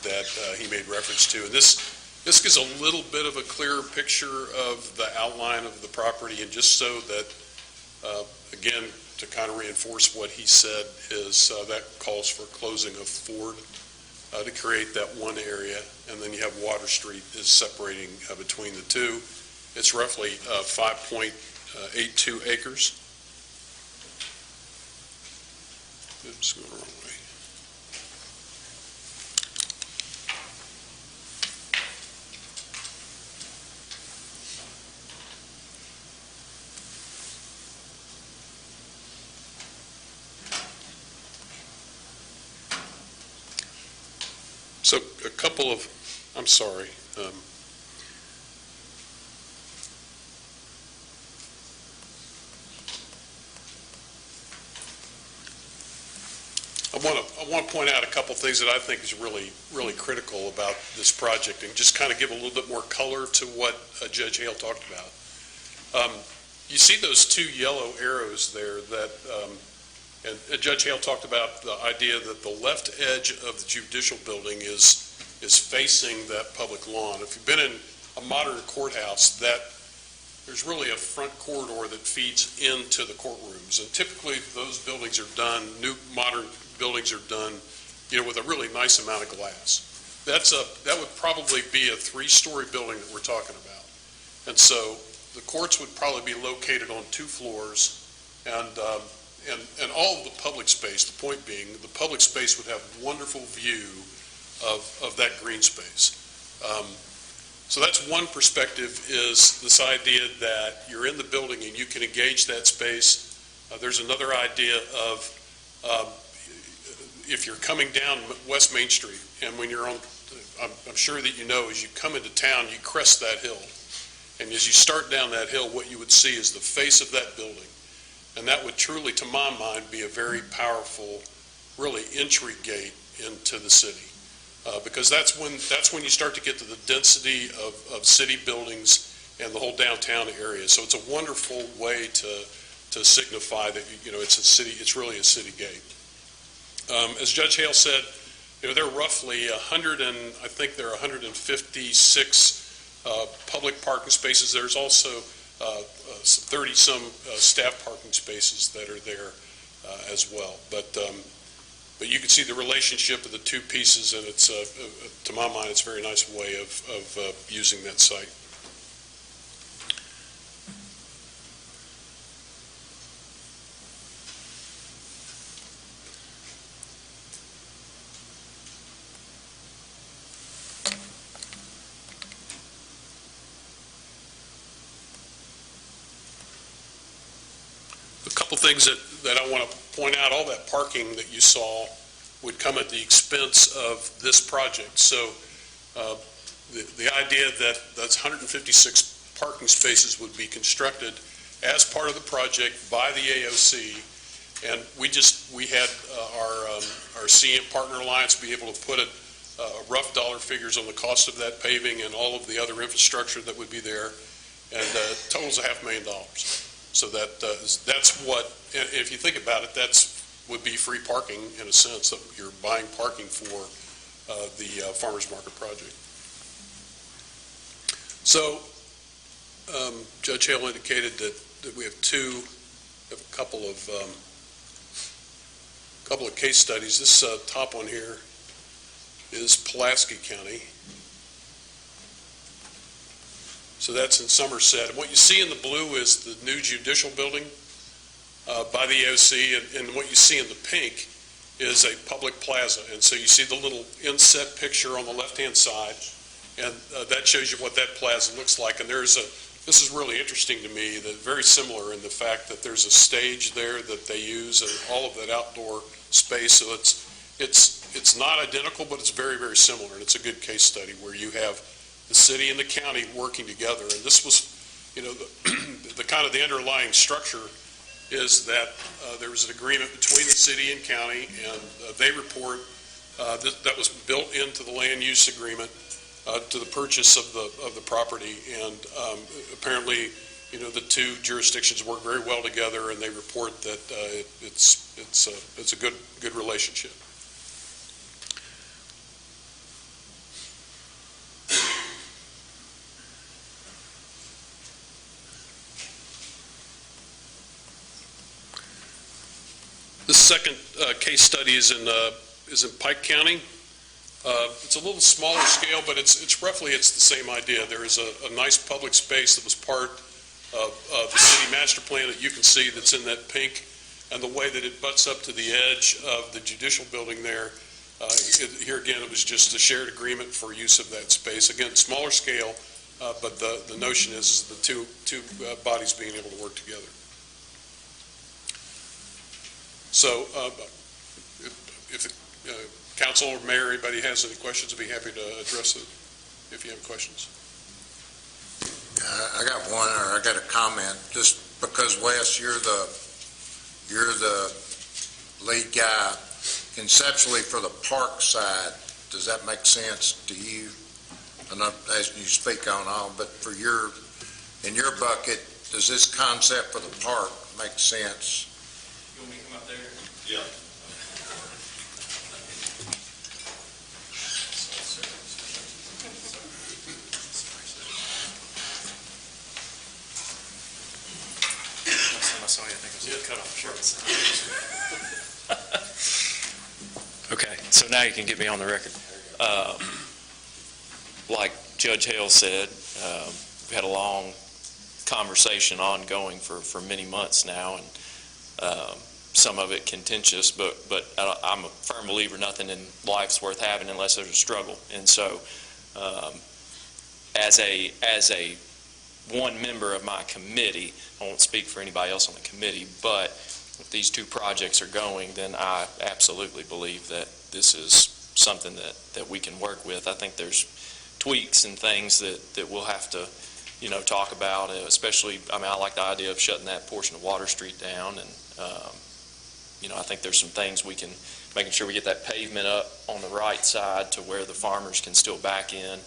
S12: that he made reference to. And this gives a little bit of a clearer picture of the outline of the property, and just so that, again, to kind of reinforce what he said, is that calls for closing of Ford to create that one area, and then you have Water Street is separating between the two. It's roughly 5.8 .82 acres. Oops, going the wrong way. So a couple of, I'm sorry. I want to point out a couple things that I think is really critical about this project, and just kind of give a little bit more color to what Judge Hale talked about. You see those two yellow arrows there that, and Judge Hale talked about the idea that the left edge of the judicial building is facing that public lawn. If you've been in a modern courthouse, there's really a front corridor that feeds into the courtrooms, and typically those buildings are done, new modern buildings are done, with a really nice amount of glass. That would probably be a 3-story building that we're talking about. And so the courts would probably be located on 2 floors, and all of the public space, the point being, the public space would have wonderful view of that green space. So that's one perspective, is this idea that you're in the building and you can engage that space. There's another idea of if you're coming down West Main Street, and when you're on, I'm sure that you know, as you come into town, you crest that hill. And as you start down that hill, what you would see is the face of that building. And that would truly, to my mind, be a very powerful, really, entry gate into the city. Because that's when you start to get to the density of city buildings and the whole downtown area. So it's a wonderful way to signify that it's a city. It's really a city gate. As Judge Hale said, there are roughly 156 public parking spaces. There's also 30-some staff parking spaces that are there as well. But you can see the relationship of the two pieces, and it's, to my mind, it's a very nice way of using that site. A couple things that I want to point out. All that parking that you saw would come at the expense of this project. So the idea that that's 156 parking spaces would be constructed as part of the project by the AOC, and we had our CM Partner Alliance be able to put rough dollar figures on the cost of that paving and all of the other infrastructure that would be there, and totals $500,000. So that's what, if you think about it, would be free parking in a sense, that you're buying parking for the farmers market project. So Judge Hale indicated that we have a couple of case studies. This top one here is Pulaski County. So that's in Somerset. And what you see in the blue is the new judicial building by the AOC, and what you see in the pink is a public plaza. And so you see the little inset picture on the left-hand side, and that shows you what that plaza looks like. And this is really interesting to me, that very similar in the fact that there's a stage there that they use, and all of that outdoor space. So it's not identical, but it's very, very similar, and it's a good case study where you have the city and the county working together. And this was, the kind of the underlying structure is that there was an agreement between the city and county, and they report that was built into the land use agreement to the purchase of the property. And apparently, the two jurisdictions work very well together, and they report that it's a good relationship. The second case study is in Pike County. It's a little smaller scale, but it's roughly the same idea. There is a nice public space that was part of the city master plan that you can see that's in that pink, and the way that it butts up to the edge of the judicial building there. Here again, it was just a shared agreement for use of that space. Again, smaller scale, but the notion is the two bodies being able to work together. So if the council or mayor, anybody has any questions, I'd be happy to address it if you have questions.
S9: I got one, or I got a comment, just because Wes, you're the lead guy. Conceptually, for the park side, does that make sense to you? I'm not asking you to speak on all, but for in your bucket, does this concept for the park make sense?
S11: You want me to come up there?
S12: Yeah.
S13: Okay, so now you can get me on the record. Like Judge Hale said, we had a long conversation ongoing for many months now, and some of it contentious, but I'm a firm believer nothing in life's worth having unless there's a struggle. And so as a one member of my committee, I won't speak for anybody else on the committee, but if these two projects are going, then I absolutely believe that this is something that we can work with. I think there's tweaks and things that we'll have to, talk about, especially, I like the idea of shutting that portion of Water Street down, and, I think there's some things making sure we get that pavement up on the right side to where the farmers can still back in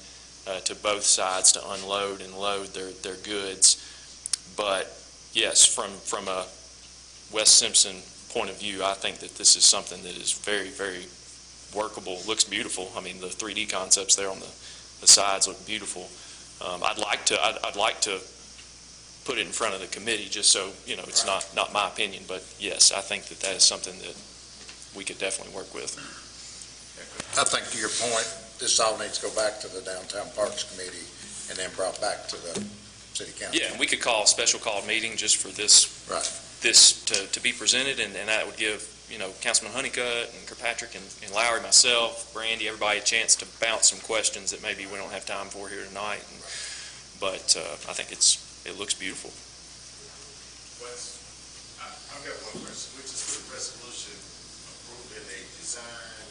S13: to both sides to unload and load their goods. But yes, from a West Simpson point of view, I think that this is something that is very, very workable. Looks beautiful. The 3D concepts there on the sides look beautiful. I'd like to put it in front of the committee just so it's not my opinion, but yes, I think that is something that we could definitely work with.
S9: I think to your point, this all needs to go back to the Downtown Parks Committee and then brought back to the City Council.
S13: Yeah, and we could call a special call meeting just for this.
S9: Right.
S13: This to be presented, and that would give Councilman Honeycutt and Kirkpatrick and Lowry, myself, Brandy, everybody a chance to bounce some questions that maybe we don't have time for here tonight. But I think it looks beautiful.
S1: Wes, I've got one question, which is the resolution approving a design.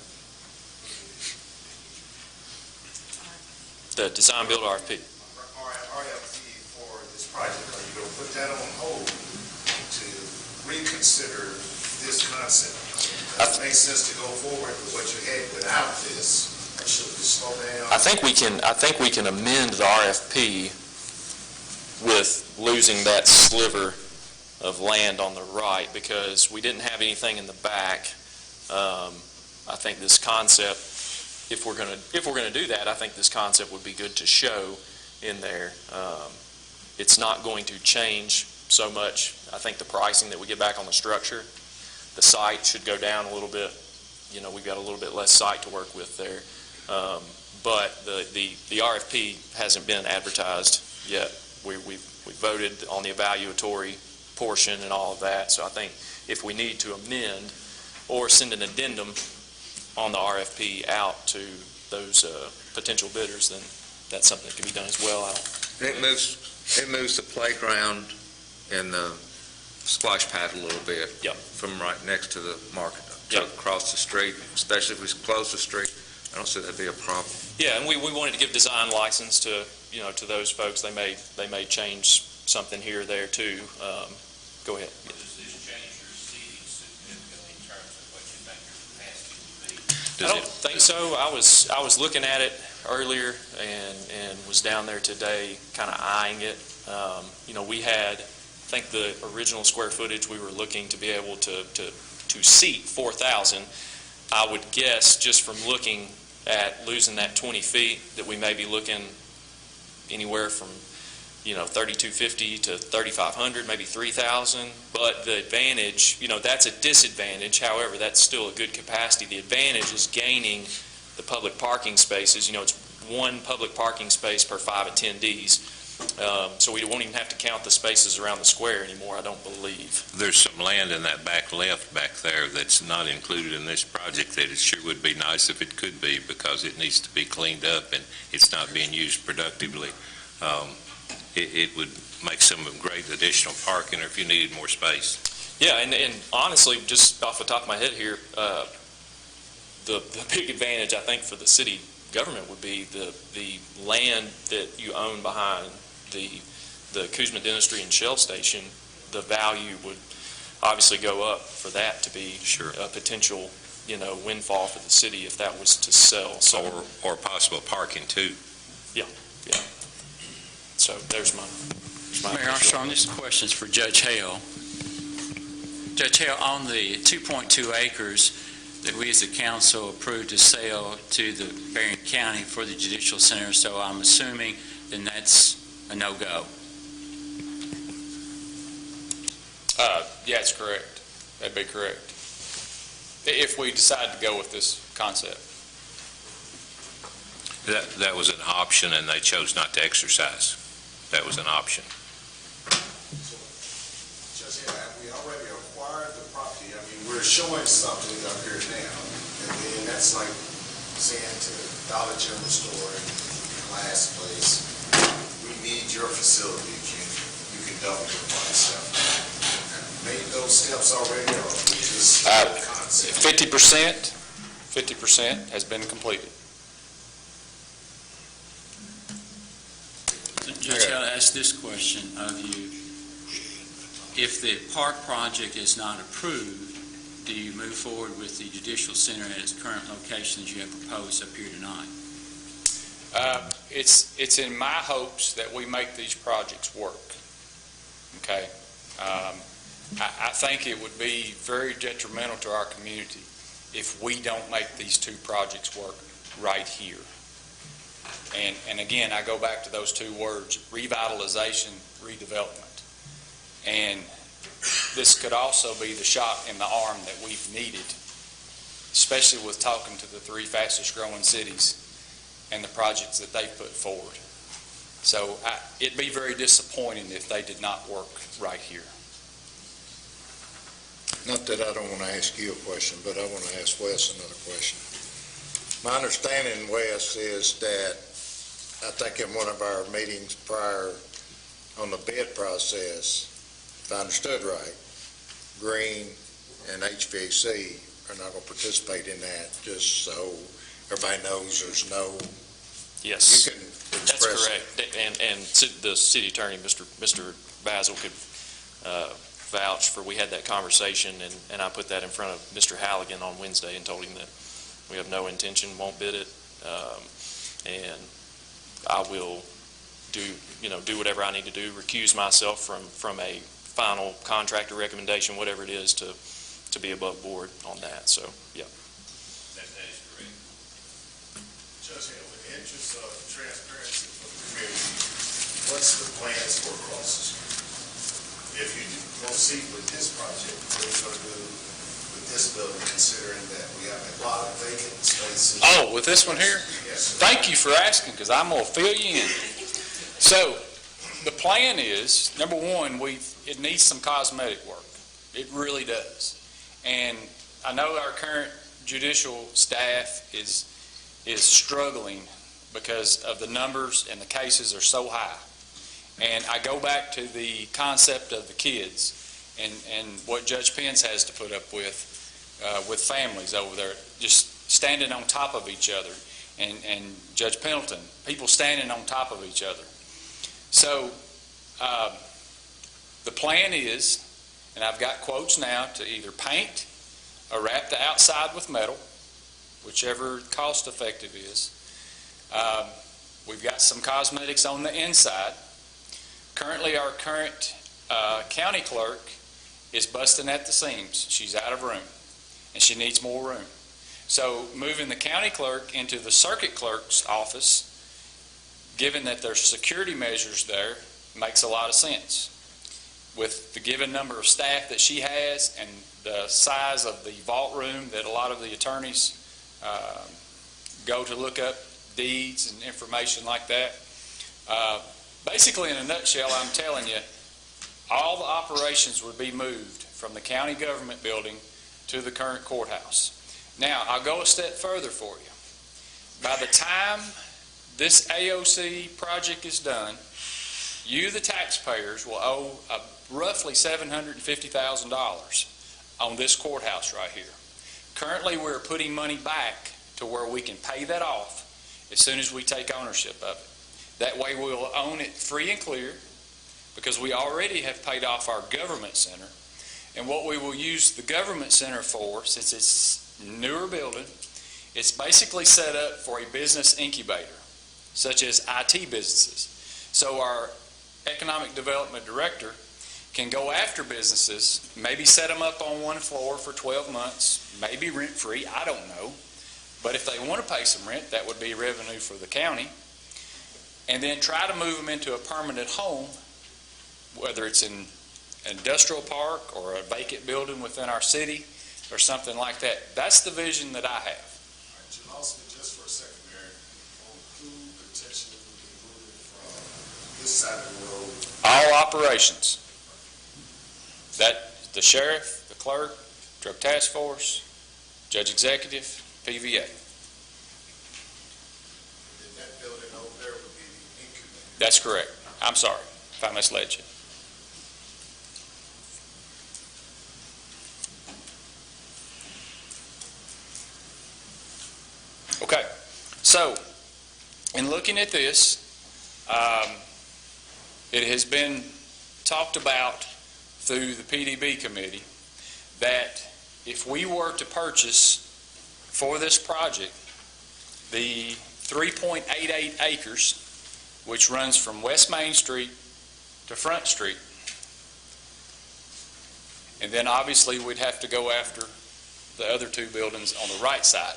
S13: The design build RFP.
S1: RFP for this project. Are you going to put that on hold to reconsider this concept? Does it make sense to go forward with what you had without this, or should we slow down?
S13: I think we can amend the RFP with losing that sliver of land on the right, because we didn't have anything in the back. I think this concept, if we're going to do that, I think this concept would be good to show in there. It's not going to change so much. I think the pricing that we get back on the structure, the site should go down a little bit. We've got a little bit less site to work with there. But the RFP hasn't been advertised yet. We voted on the evaluatory portion and all of that. So I think if we need to amend or send an addendum on the RFP out to those potential bidders, then that's something that can be done as well.
S14: It moves the playground and the splash pad a little bit.
S13: Yep.
S14: From right next to the market,
S13: Yep.
S14: across the street, especially if we close the street. I don't see that'd be a problem.
S13: Yeah, and we wanted to give design license to to those folks. They may change something here or there too. Go ahead.
S10: Does this change your seating significantly in terms of what you think your capacity would be?
S13: I don't think so. I was looking at it earlier and was down there today kind of eyeing it. We had, I think the original square footage we were looking to be able to seat 4,000. I would guess just from looking at losing that 20 feet that we may be looking anywhere from 3,250 to 3,500, maybe 3,000. But the advantage, that's a disadvantage. However, that's still a good capacity. The advantage is gaining the public parking spaces. It's one public parking space per 5 attendees. So we won't even have to count the spaces around the square anymore, I don't believe.
S10: There's some land in that back left back there that's not included in this project that it sure would be nice if it could be, because it needs to be cleaned up and it's not being used productively. It would make some great additional parking, or if you needed more space.
S13: Yeah, and honestly, just off the top of my head here, the big advantage, I think, for the city government would be the land that you own behind the Kuzma Dentistry and Shell Station. The value would obviously go up for that to be a potential, windfall for the city if that was to sell. So,
S10: or possible parking too.
S13: Yeah. So there's my
S7: Mayor Armstrong, this question is for Judge Hale. Judge Hale, on the 2.2 acres that we as a council approved to sell to the Barron County for the Judicial Center, so I'm assuming then that's a no-go.
S11: Yeah, it's correct. That'd be correct. If we decide to go with this concept.
S10: That was an option, and they chose not to exercise. That was an option.
S1: Judge, we already acquired the property. I mean, we're showing something up here now, and then that's like saying to the Dollar General store and glass place, we need your facility, you can double your price. Made those steps already, or we just concept?
S11: 50% has been completed.
S7: Judge, I'll ask this question of you. If the park project is not approved, do you move forward with the Judicial Center at its current location as you have proposed up here tonight?
S11: It's in my hopes that we make these projects work. Okay? I think it would be very detrimental to our community if we don't make these two projects work right here. And again, I go back to those two words, revitalization, redevelopment. And this could also be the shot in the arm that we've needed, especially with talking to the three fastest growing cities and the projects that they put forward. So it'd be very disappointing if they did not work right here.
S9: Not that I don't want to ask you a question, but I want to ask Wes another question. My understanding, Wes, is that I think in one of our meetings prior on the bid process, if I understood right, Green and HVAC are not going to participate in that, just so everybody knows there's no.
S13: Yes,
S9: you can
S13: that's correct. And the city attorney, Mr. BASIL, could vouch for. We had that conversation, and I put that in front of Mr. Halligan on Wednesday and told him that we have no intention, won't bid it, and I will do whatever I need to do, recuse myself from a final contractor recommendation, whatever it is, to be above board on that. So, yeah.
S10: That is correct.
S1: Judge, in the interest of transparency for the community, what's the plans for crosses? If you proceed with this project, what are you going to do with this building, considering that we have a lot of vacant spaces?
S11: Oh, with this one here?
S1: Yes.
S11: Thank you for asking, because I'm going to fill you in. So, the plan is, number one, it needs some cosmetic work. It really does. And I know our current judicial staff is struggling because of the numbers, and the cases are so high. And I go back to the concept of the kids and what Judge Pence has to put up with families over there, just standing on top of each other. And Judge Pendleton, people standing on top of each other. So the plan is, and I've got quotes now, to either paint or wrap the outside with metal, whichever cost effective is. We've got some cosmetics on the inside. Currently, our current county clerk is busting at the seams. She's out of room, and she needs more room. So moving the county clerk into the circuit clerk's office, given that there's security measures there, makes a lot of sense. With the given number of staff that she has and the size of the vault room that a lot of the attorneys go to look up deeds and information like that, Basically, in a nutshell, I'm telling you, all the operations would be moved from the county government building to the current courthouse. Now, I'll go a step further for you. By the time this AOC project is done, you, the taxpayers, will owe roughly $750,000 on this courthouse right here. Currently, we're putting money back to where we can pay that off as soon as we take ownership of it. That way we'll own it free and clear, because we already have paid off our government center. And what we will use the government center for, since it's a newer building, it's basically set up for a business incubator, such as IT businesses. So our economic development director can go after businesses, maybe set them up on one floor for 12 months, maybe rent-free, I don't know. But if they want to pay some rent, that would be revenue for the county. And then try to move them into a permanent home, whether it's an industrial park or a vacant building within our city or something like that. That's the vision that I have.
S1: All right, you lost me just for a second there on who potentially would be moving from this side of the road.
S11: All operations. That, the sheriff, the clerk, drug task force, judge executive, PVA.
S1: And that building over there would be the incubator.
S11: That's correct. I'm sorry if I misled you. Okay, so in looking at this, it has been talked about through the PDB committee that if we were to purchase for this project the 3.88 acres, which runs from West Main Street to Front Street, and then obviously we'd have to go after the other two buildings on the right side.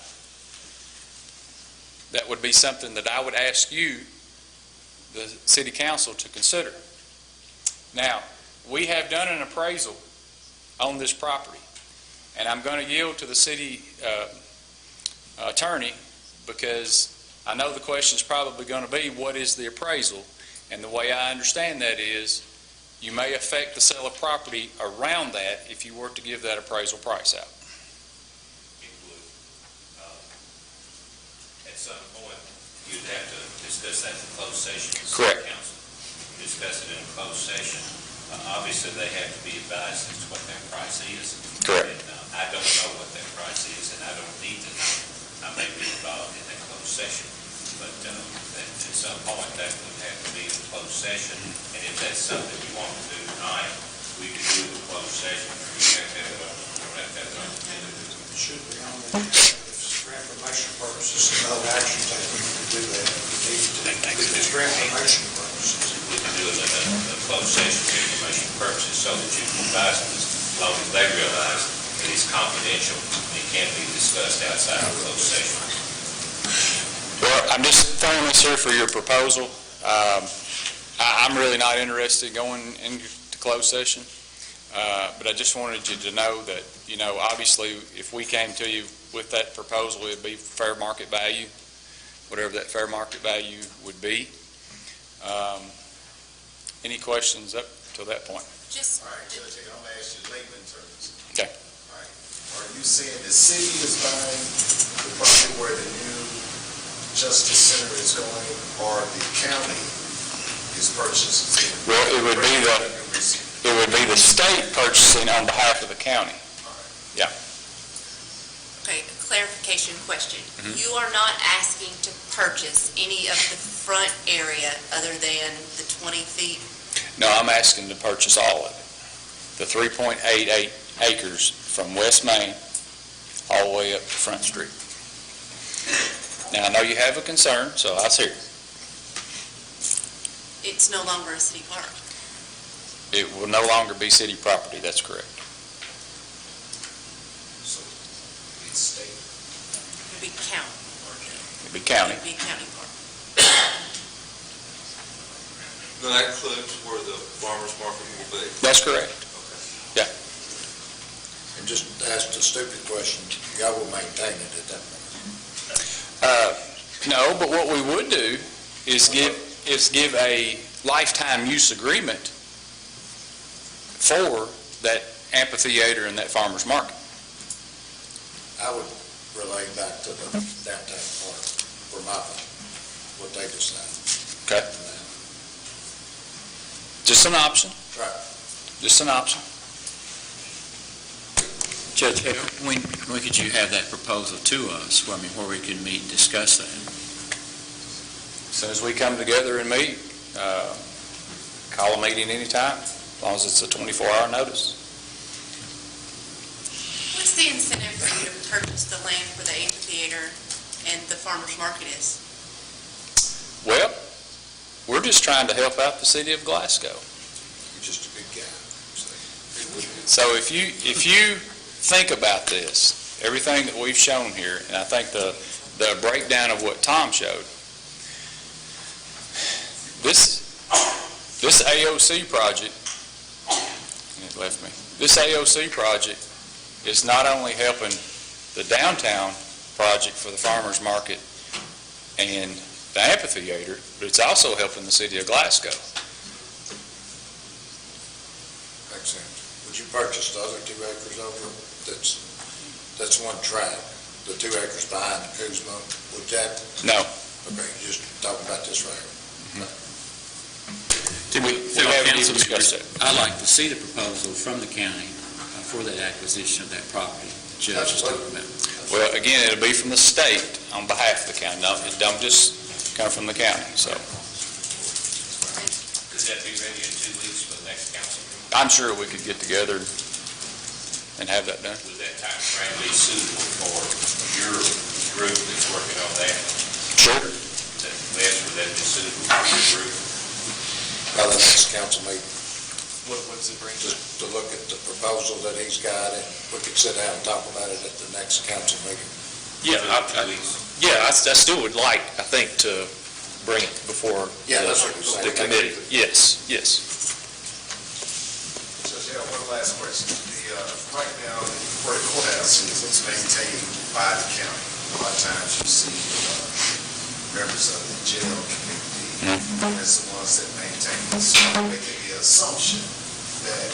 S11: That would be something that I would ask you, the city council, to consider. Now, we have done an appraisal on this property, and I'm going to yield to the city attorney, because I know the question is probably going to be, what is the appraisal? And the way I understand that is, you may affect the sale of property around that if you were to give that appraisal price out.
S10: It would. At some point, you'd have to discuss that in closed session. with the
S11: Correct.
S10: council. Discuss it in closed session. Obviously, they have to be advised as to what that price is.
S11: Correct.
S10: And I don't know what that price is, and I don't need to know. I may be involved in that closed session, but at some point, that would have to be in closed session. And if that's something you want to do tonight, we could do the closed session. We have to have it on the agenda.
S6: It should be on the, for information purposes, no action taken to do that. It's for information purposes.
S10: We can do it in a closed session for information purposes, so that you can advise them, as long as they realize that it's confidential and it can't be discussed outside of closed session.
S11: Well, I'm just throwing this here for your proposal. I'm really not interested in going into closed session, but I just wanted you to know that, obviously, if we came to you with that proposal, it'd be fair market value, whatever that fair market value would be. Any questions up to that point?
S5: Just,
S1: All right, Judge, I'm going to ask you layman terms.
S11: Okay.
S1: All right. Are you saying the city is buying the property where the new Justice Center is going, or the county is purchasing?
S11: Well, it would be the state purchasing on behalf of the county.
S5: okay, clarification question. You are not asking to purchase any of the front area other than the 20 feet?
S11: No, I'm asking to purchase all of it. The 3.88 acres from West Main all the way up to Front Street. Now, I know you have a concern, so I see it.
S5: It's no longer a city park.
S11: It will no longer be city property, that's correct.
S1: So it's state.
S5: It'd be county.
S11: It'll be county.
S5: It'd be county park.
S15: Then that includes where the farmer's market will be.
S11: That's correct.
S9: And just ask the stupid question, y'all will maintain it at that point.
S11: No, but what we would do is give a lifetime use agreement for that amphitheater and that farmer's market.
S9: I would relate back to the downtown park for my vote, what they decide.
S11: Okay. Just an option.
S9: Right.
S11: Just an option.
S7: Judge Hale, when could you have that proposal to us, where we can meet and discuss that?
S11: As soon as we come together and meet, call a meeting anytime, as long as it's a 24-hour notice.
S5: What's the incentive for you to purchase the land for the amphitheater and the farmer's market is?
S11: Well, we're just trying to help out the city of Glasgow.
S9: You're just a good guy.
S11: So if you think about this, everything that we've shown here, and I think the breakdown of what Tom showed, this AOC project, it left me. This AOC project is not only helping the downtown project for the farmers market and the amphitheater, but it's also helping the city of Glasgow.
S9: Makes sense. Would you purchase the other 2 acres over? That's one tract, the 2 acres behind Kuzma, would that?
S11: No.
S9: Okay, you're just talking about this right here.
S7: Council members, I'd like to see the proposal from the county for that acquisition of that property the judge is talking about.
S11: Well, again, it'll be from the state on behalf of the county. No, it don't just come from the county, so.
S10: Could that be ready in 2 weeks for the next council?
S11: I'm sure we could get together and have that done.
S10: Would that time frame be suitable for your group that's working on that?
S11: Sure.
S10: Would that be suitable for your group?
S9: By the next council meeting,
S11: What does it bring?
S9: just to look at the proposal that he's got, and we could sit down and talk about it at the next council meeting.
S13: Yeah, I still would like, I think, to bring it before
S9: Yeah, that's what you're saying.
S13: the committee. Yes.
S1: Judge, one last question. Right now, where the courthouse is, it's maintained by the county. A lot of times you see members of the jail community as the ones that maintain it. So making the assumption that,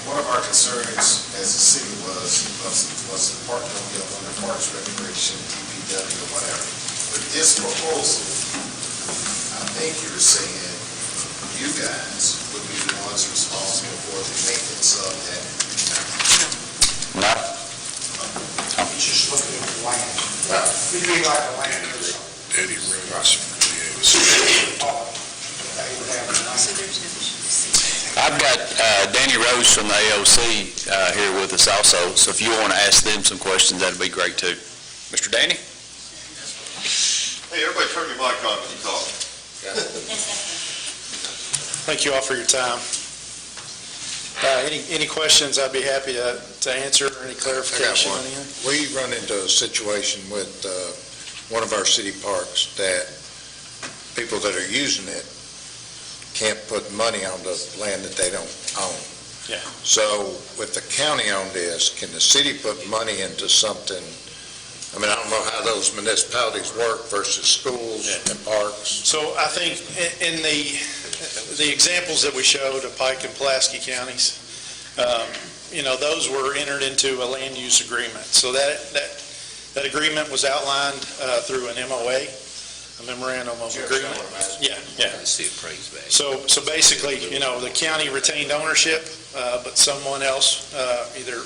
S1: one of our concerns as a city was the park don't be up under Parks Recreation, DPW, or whatever. With this proposal, I think you're saying you guys would be the ones responsible for the maintenance of that.
S11: No.
S6: He's just looking at the land. It'd be like a land or something.
S12: Eddie Rose.
S11: I've got Danny Rose from the AOC here with us also, so if you want to ask them some questions, that'd be great too. Mr. Danny?
S15: Hey, everybody turn your mic on when you talk.
S16: Thank you all for your time. Any questions, I'd be happy to answer, or any clarification on anything.
S9: We run into a situation with one of our city parks that people that are using it can't put money on the land that they don't own.
S16: Yeah.
S9: So with the county on this, can the city put money into something? I don't know how those municipalities work versus schools and parks.
S16: So I think in the examples that we showed of Pike and Pulaski counties, those were entered into a land use agreement. So that agreement was outlined through an MOA, a memorandum of agreement. Yeah.
S10: See it praised back.
S16: So basically, the county retained ownership, but someone else, either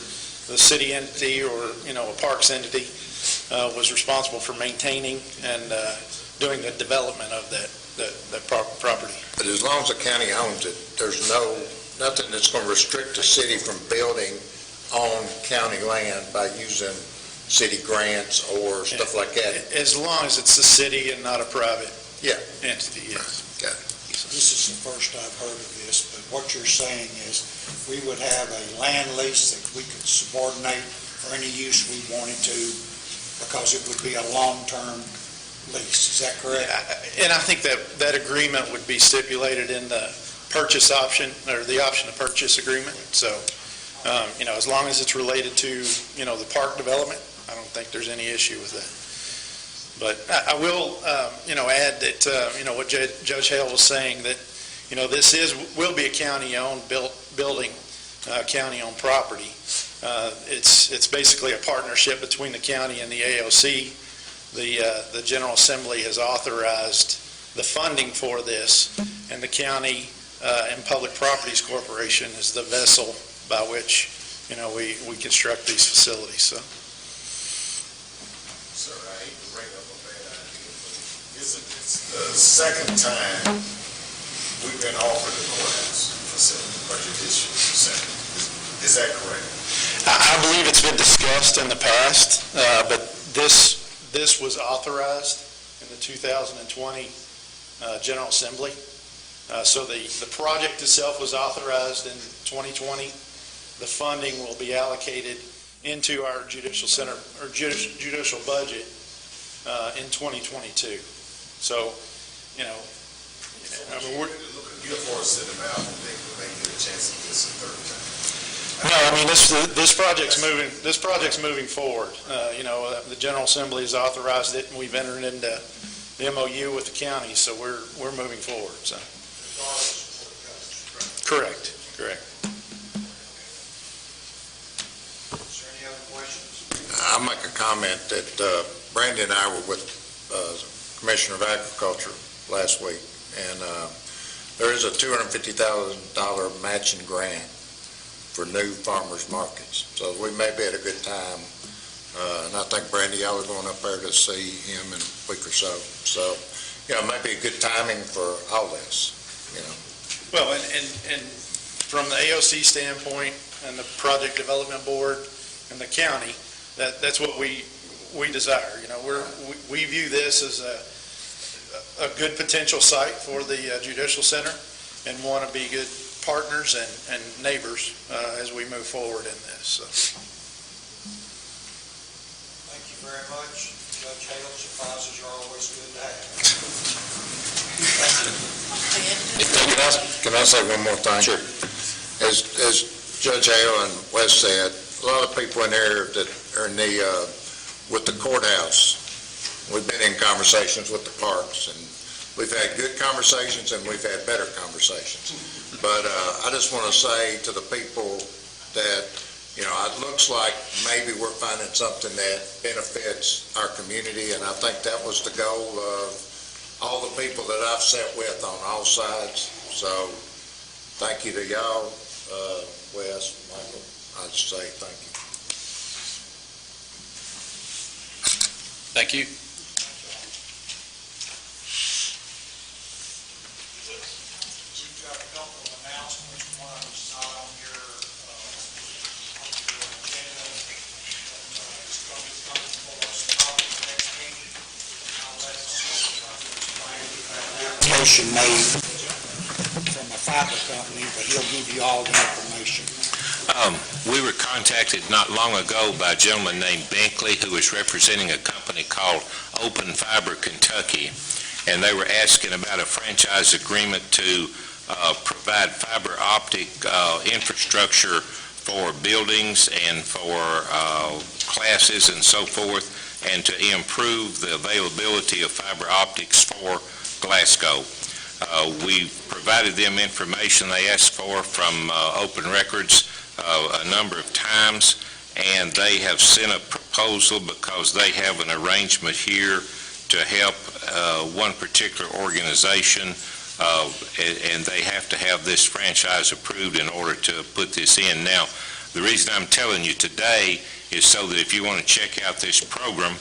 S16: the city entity or, a parks entity, was responsible for maintaining and doing the development of that property.
S9: But as long as the county owns it, there's nothing that's going to restrict the city from building on county land by using city grants or stuff like that.
S16: As long as it's the city and not a private
S9: Yeah.
S16: entity, yes.
S9: Got it.
S6: This is the first I've heard of this, but what you're saying is we would have a land lease that we could subordinate for any use we wanted to, because it would be a long-term lease. Is that correct?
S16: And I think that agreement would be stipulated in the purchase option, or the option to purchase agreement. So, as long as it's related to, the park development, I don't think there's any issue with that. But I will, add that, what Judge Hale was saying, that, this will be a county-owned building, county-owned property. It's basically a partnership between the county and the AOC. The General Assembly has authorized the funding for this, and the county and Public Properties Corporation is the vessel by which, we construct these facilities, so.
S1: Sir, I hate to bring up a bad idea, but it's the second time we've been offered the courthouse facility, or judicial center. Is that correct?
S16: I believe it's been discussed in the past, but this was authorized in the 2020 General Assembly. So the project itself was authorized in 2020. The funding will be allocated into our judicial center, or judicial budget in 2022. So, we're
S1: You're forced to sit them out and they get a chance to get this a third time.
S16: No, this project's moving forward. The General Assembly has authorized it, and we've entered into the MOU with the county, so we're moving forward, so. Correct.
S6: Is there any other questions?
S9: I'll make a comment that Brandy and I were with Commissioner of Agriculture last week, and there is a $250,000 matching grant for new farmers markets. So we may be at a good time, and I think Brandy, y'all are going up there to see him in a week or so. So, it may be a good timing for all this,
S16: Well, and from the AOC standpoint and the Project Development Board and the county, that's what we desire. We view this as a good potential site for the judicial center and want to be good partners and neighbors as we move forward in this. So.
S6: Thank you very much. Judge Hale, surprises are always good to have.
S9: Can I say one more thing? Sure. As Judge Hale and Wes said, a lot of people in here that are in with the courthouse, we've been in conversations with the parks, and we've had good conversations and we've had better conversations. But I just want to say to the people that, it looks like maybe we're finding something that benefits our community, and I think that was the goal of all the people that I've sat with on all sides. So thank you to y'all, Wes, Michael. I just say thank you.
S11: Thank you.
S6: We've got a couple of announcements. One is not on your agenda. It's going to be coming for us probably the next meeting. I'll let the supervisor explain. Motion made from a fiber company, but he'll give you all the information.
S10: We were contacted not long ago by a gentleman named Binkley, who was representing a company called Open Fiber Kentucky, and they were asking about a franchise agreement to provide fiber optic infrastructure for buildings and for classes and so forth, and to improve the availability of fiber optics for Glasgow. We provided them information they asked for from Open Records a number of times, and they have sent a proposal because they have an arrangement here to help one particular organization, and they have to have this franchise approved in order to put this in. Now, the reason I'm telling you today is so that if you want to check out this program,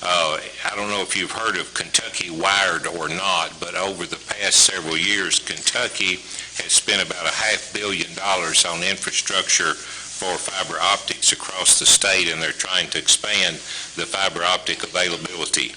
S10: I don't know if you've heard of Kentucky Wired or not, but over the past several years, Kentucky has spent about $500 million on infrastructure for fiber optics across the state, and they're trying to expand the fiber optic availability.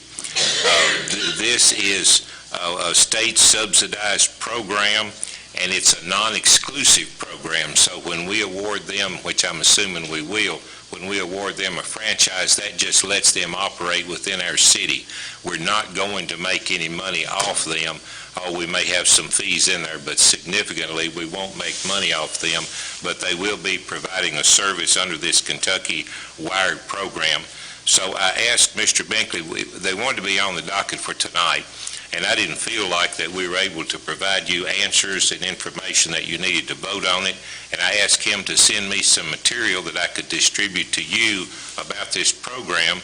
S10: This is a state-subsidized program, and it's a non-exclusive program, so when we award them, which I'm assuming we will, when we award them a franchise, that just lets them operate within our city. We're not going to make any money off them. Oh, we may have some fees in there, but significantly, we won't make money off them, but they will be providing a service under this Kentucky Wired program. So I asked Mr. Binkley, they wanted to be on the docket for tonight, and I didn't feel like that we were able to provide you answers and information that you needed to vote on it, and I asked him to send me some material that I could distribute to you about this program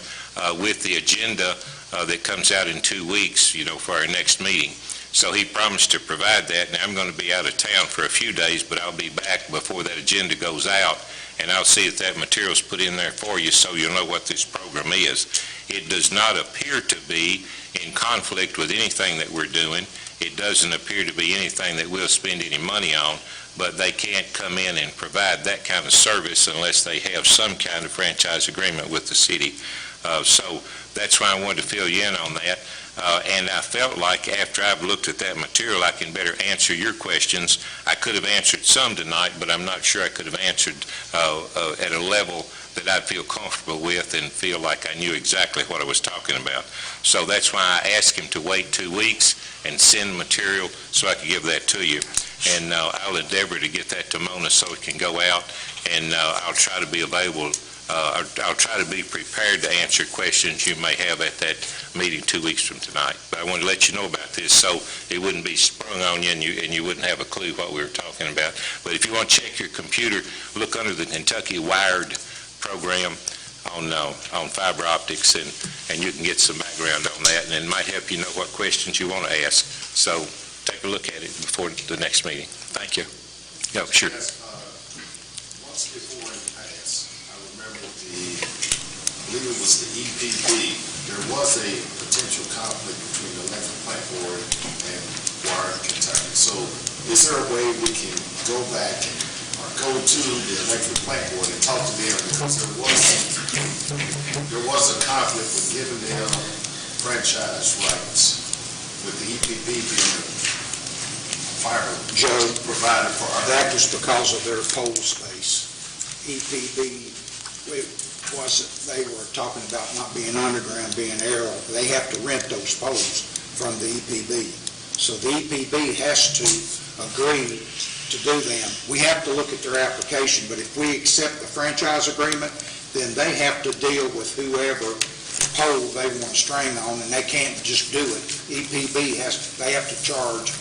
S10: with the agenda that comes out in 2 weeks, for our next meeting. So he promised to provide that, and I'm going to be out of town for a few days, but I'll be back before that agenda goes out, and I'll see if that material's put in there for you so you'll know what this program is. It does not appear to be in conflict with anything that we're doing. It doesn't appear to be anything that we'll spend any money on, but they can't come in and provide that kind of service unless they have some kind of franchise agreement with the city. So that's why I wanted to fill you in on that. And I felt like after I've looked at that material, I can better answer your questions. I could have answered some tonight, but I'm not sure I could have answered at a level that I'd feel comfortable with and feel like I knew exactly what I was talking about. So that's why I asked him to wait 2 weeks and send material so I could give that to you. And I'll endeavor to get that to Mona so it can go out, and I'll try to be available. I'll try to be prepared to answer questions you may have at that meeting 2 weeks from tonight. But I wanted to let you know about this so it wouldn't be sprung on you and you wouldn't have a clue what we were talking about. But if you want to check your computer, look under the Kentucky Wired program on fiber optics, and you can get some background on that, and it might help you know what questions you want to ask. So take a look at it before the next meeting. Thank you. No, sure.
S1: Once before in the past, I remember I believe it was the EPB, there was a potential conflict between the electric plant board and Wired Kentucky. So is there a way we can go back or go to the electric plant board and talk to them, because there was a conflict with giving them franchise rights with the EPB being a fiber provider for our...
S6: That was because of their pole space. EPB, they were talking about not being underground, being aerial. They have to rent those poles from the EPB. So the EPB has to agree to do them. We have to look at their application, but if we accept the franchise agreement, then they have to deal with whoever pole they want to string on, and they can't just do it. EPB they have to charge.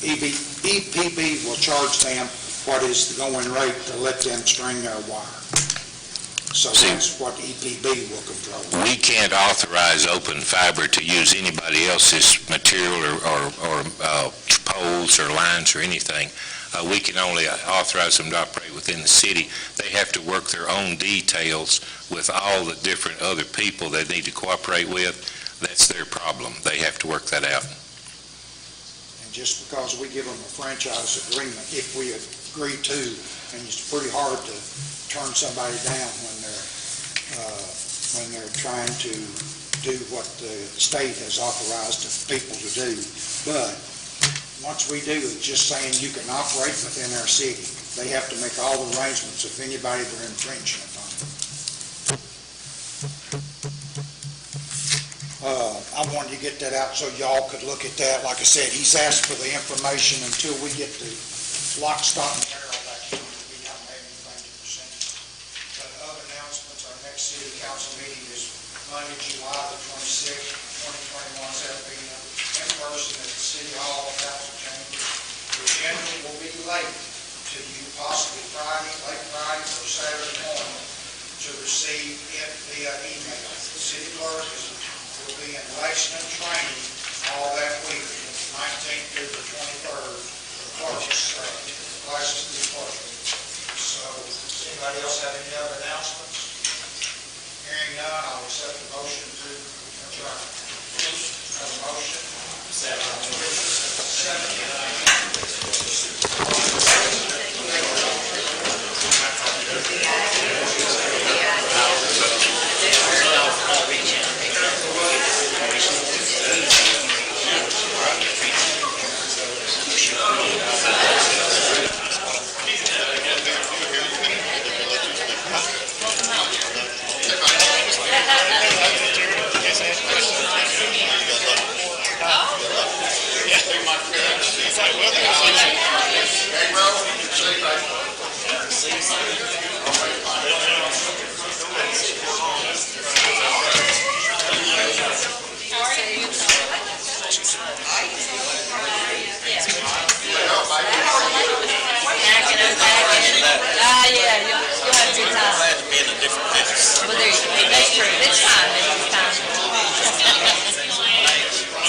S6: EPB will charge them what is the going rate to let them string their wire. So that's what EPB will control.
S10: We can't authorize open fiber to use anybody else's material or poles or lines or anything. We can only authorize them to operate within the city. They have to work their own details with all the different other people they need to cooperate with. That's their problem. They have to work that out.
S6: And just because we give them a franchise agreement, if we agree to, and it's pretty hard to turn somebody down when they're trying to do what the state has authorized people to do. But once we do, it's just saying you can operate within our city. They have to make all the arrangements if anybody they're infringing upon. I wanted to get that out so y'all could look at that. Like I said, he's asked for the information until we get the lock, stock, and barrel back. We haven't had anything to present. But other announcements, our next city council meeting is Monday, July the 26th, 2021, 7 p.m. in person at the City Hall, council chambers. The agenda will be late to you, possibly late Friday or Saturday morning, to receive it via email. The city clerk will be in election and training all that week, 19th through the 23rd, for clerks, classes to the clerk. So, does anybody else have any other announcements? Hearing none, I'll accept the motion to adjourn. Have a motion?
S11: different things.
S5: Well, there you go. That's true. It's time. It's time.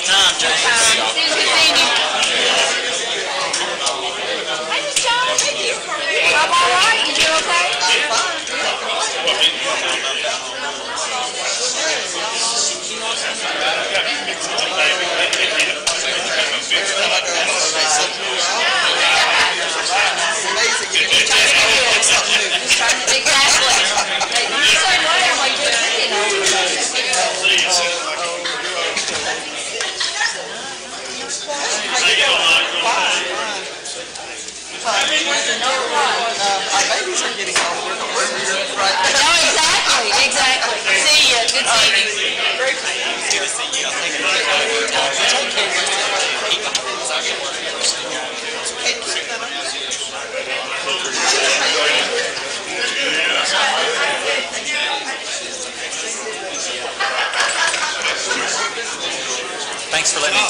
S11: Time, James.
S5: See you. Good seeing you. Hey, Miss John. Thank you. I'm all right. You doing okay? Exactly. You say what? I'm like, you know.
S17: Our babies are getting older.
S5: No, exactly. See ya. Good seeing you.
S17: Great to see you. Good to see you.